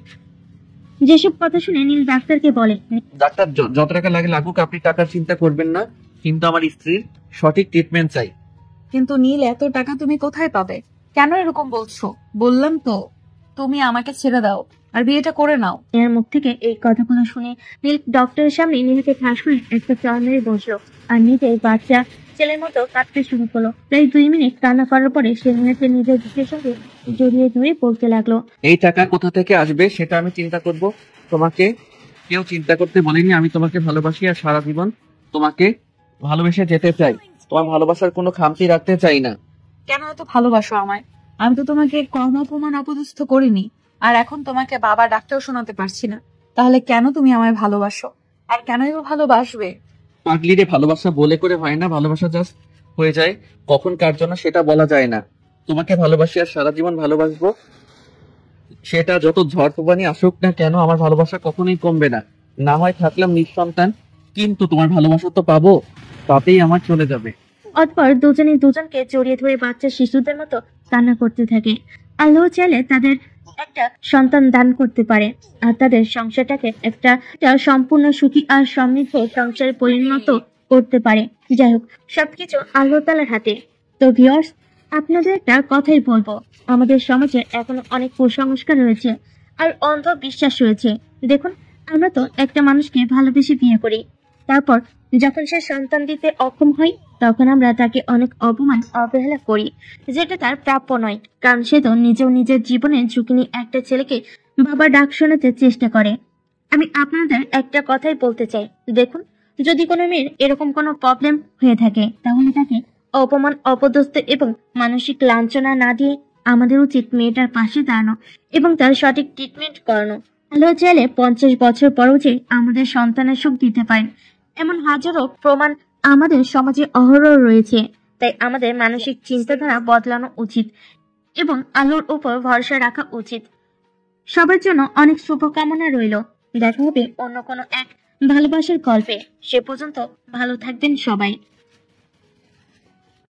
S3: যেসব কথা শুনে নীল ডাক্তারকে বলে,
S2: ডাক্তার যত টাকা লাগে লাগুক, আপনি টাকার চিন্তা করবেন না। কিন্তু আমার স্ত্রীর সঠিক ট্রিটমেন্ট চাই।
S1: কিন্তু নীল, এত টাকা তুমি কোথায় পাবে? কেন এরকম বলছো? বললাম তো তুমি আমাকে ছেড়ে দাও আর বিয়েটা করে নাও।
S3: নেহার মুখ থেকে এই কথাগুলো শুনে নীল ডক্টরের সামনে নেহাকে ঠাস করে একটা চর মেরে বসলো আর নিজে বাচ্চা ছেলের মতো কাঁদতে শুরু করলো। প্রায় 2 মিনিট কান্না করার পরে সে নেহাকে নিজের বুকের সঙ্গে জড়িয়ে ধরে বলতে লাগলো,
S2: এই টাকা কোথা থেকে আসবে সেটা আমি চিন্তা করব, তোমাকে কেউ চিন্তা করতে বলেনি। আমি তোমাকে ভালোবাসি আর সারা জীবন তোমাকে ভালোবেসে যেতে চাই। তোমার ভালোবাসার কোনো খামতি রাখতে চাই না।
S1: কেন এত ভালোবাসো আমায়? আমি তো তোমাকে কম অপমান অপদস্থ করিনি, আর এখন তোমাকে বাবা ডাকতেও শোনাতে পারছি না। তাহলে কেন তুমি আমায় ভালোবাসো, আর কেনই বা ভালোবাসবে?
S2: পাগলিরে, ভালোবাসা বলে করে হয় না, ভালোবাসা জাস্ট হয়ে যায়। কখন কার জন্য সেটা বলা যায় না। তোমাকে ভালোবাসি আর সারা জীবন ভালোবাসবো। সেটা যত ঝড় তুফানি আসুক না কেন, আমার ভালোবাসা কখনোই কমবে না। না হয় থাকলাম নিঃসন্তান, কিন্তু তোমার ভালোবাসা তো পাবো, তাতেই আমার চলে যাবে।
S3: অতপর দুজনে দুজনকে জড়িয়ে ধরে বাচ্চা শিশুদের মতো কান্না করতে থাকে। আল্লাহ চাইলে তাদের একটা সন্তান দান করতে পারে আর তাদের সংসারটাকে একটা সম্পূর্ণ সুখী আর সমৃদ্ধ সংসারে পরিণত করতে পারে। যাই হোক, সবকিছু আল্লাহ তাআলার হাতে। তো ভিউয়ার্স, আপনাদের একটা কথাই বলবো, আমাদের সমাজে এখনো অনেক কুসংস্কার রয়েছে আর অন্ধ বিশ্বাস রয়েছে। দেখুন, আমরা তো একটা মানুষকে ভালোবেসে বিয়ে করি, তারপর যখন সে সন্তান দিতে অক্ষম হয় তখন আমরা তাকে অনেক অপমান অবহেলা করি, যেটা তার প্রাপ্য নয়। কারণ সে তো নিজেও নিজের জীবনে ঝুঁকি নিয়ে একটা ছেলেকে বাবা ডাক শোনাতে চেষ্টা করে। আমি আপনাদের একটা কথাই বলতে চাই, দেখুন, যদি কোনো মেয়ের এরকম কোনো প্রবলেম হয়ে থাকে তাহলে তাকে অপমান অপদস্থ এবং মানসিক লাঞ্ছনা না দিয়ে আমাদের উচিত মেয়েটার পাশে দাঁড়ানো এবং তার সঠিক ট্রিটমেন্ট করানো। আল্লাহ চাইলে 50 বছর পরেও যে আমাদের সন্তানের সুখ দিতে পারেন, এমন হাজারো প্রমাণ আমাদের সমাজে অহরহ রয়েছে। তাই আমাদের মানসিক চিন্তাধারা বদলানো উচিত এবং আল্লাহর উপর ভরসা রাখা উচিত। সবার জন্য অনেক শুভকামনা রইল। দেখা হবে অন্য কোনো এক ভালোবাসার গল্পে। সে পর্যন্ত ভালো থাকবেন সবাই।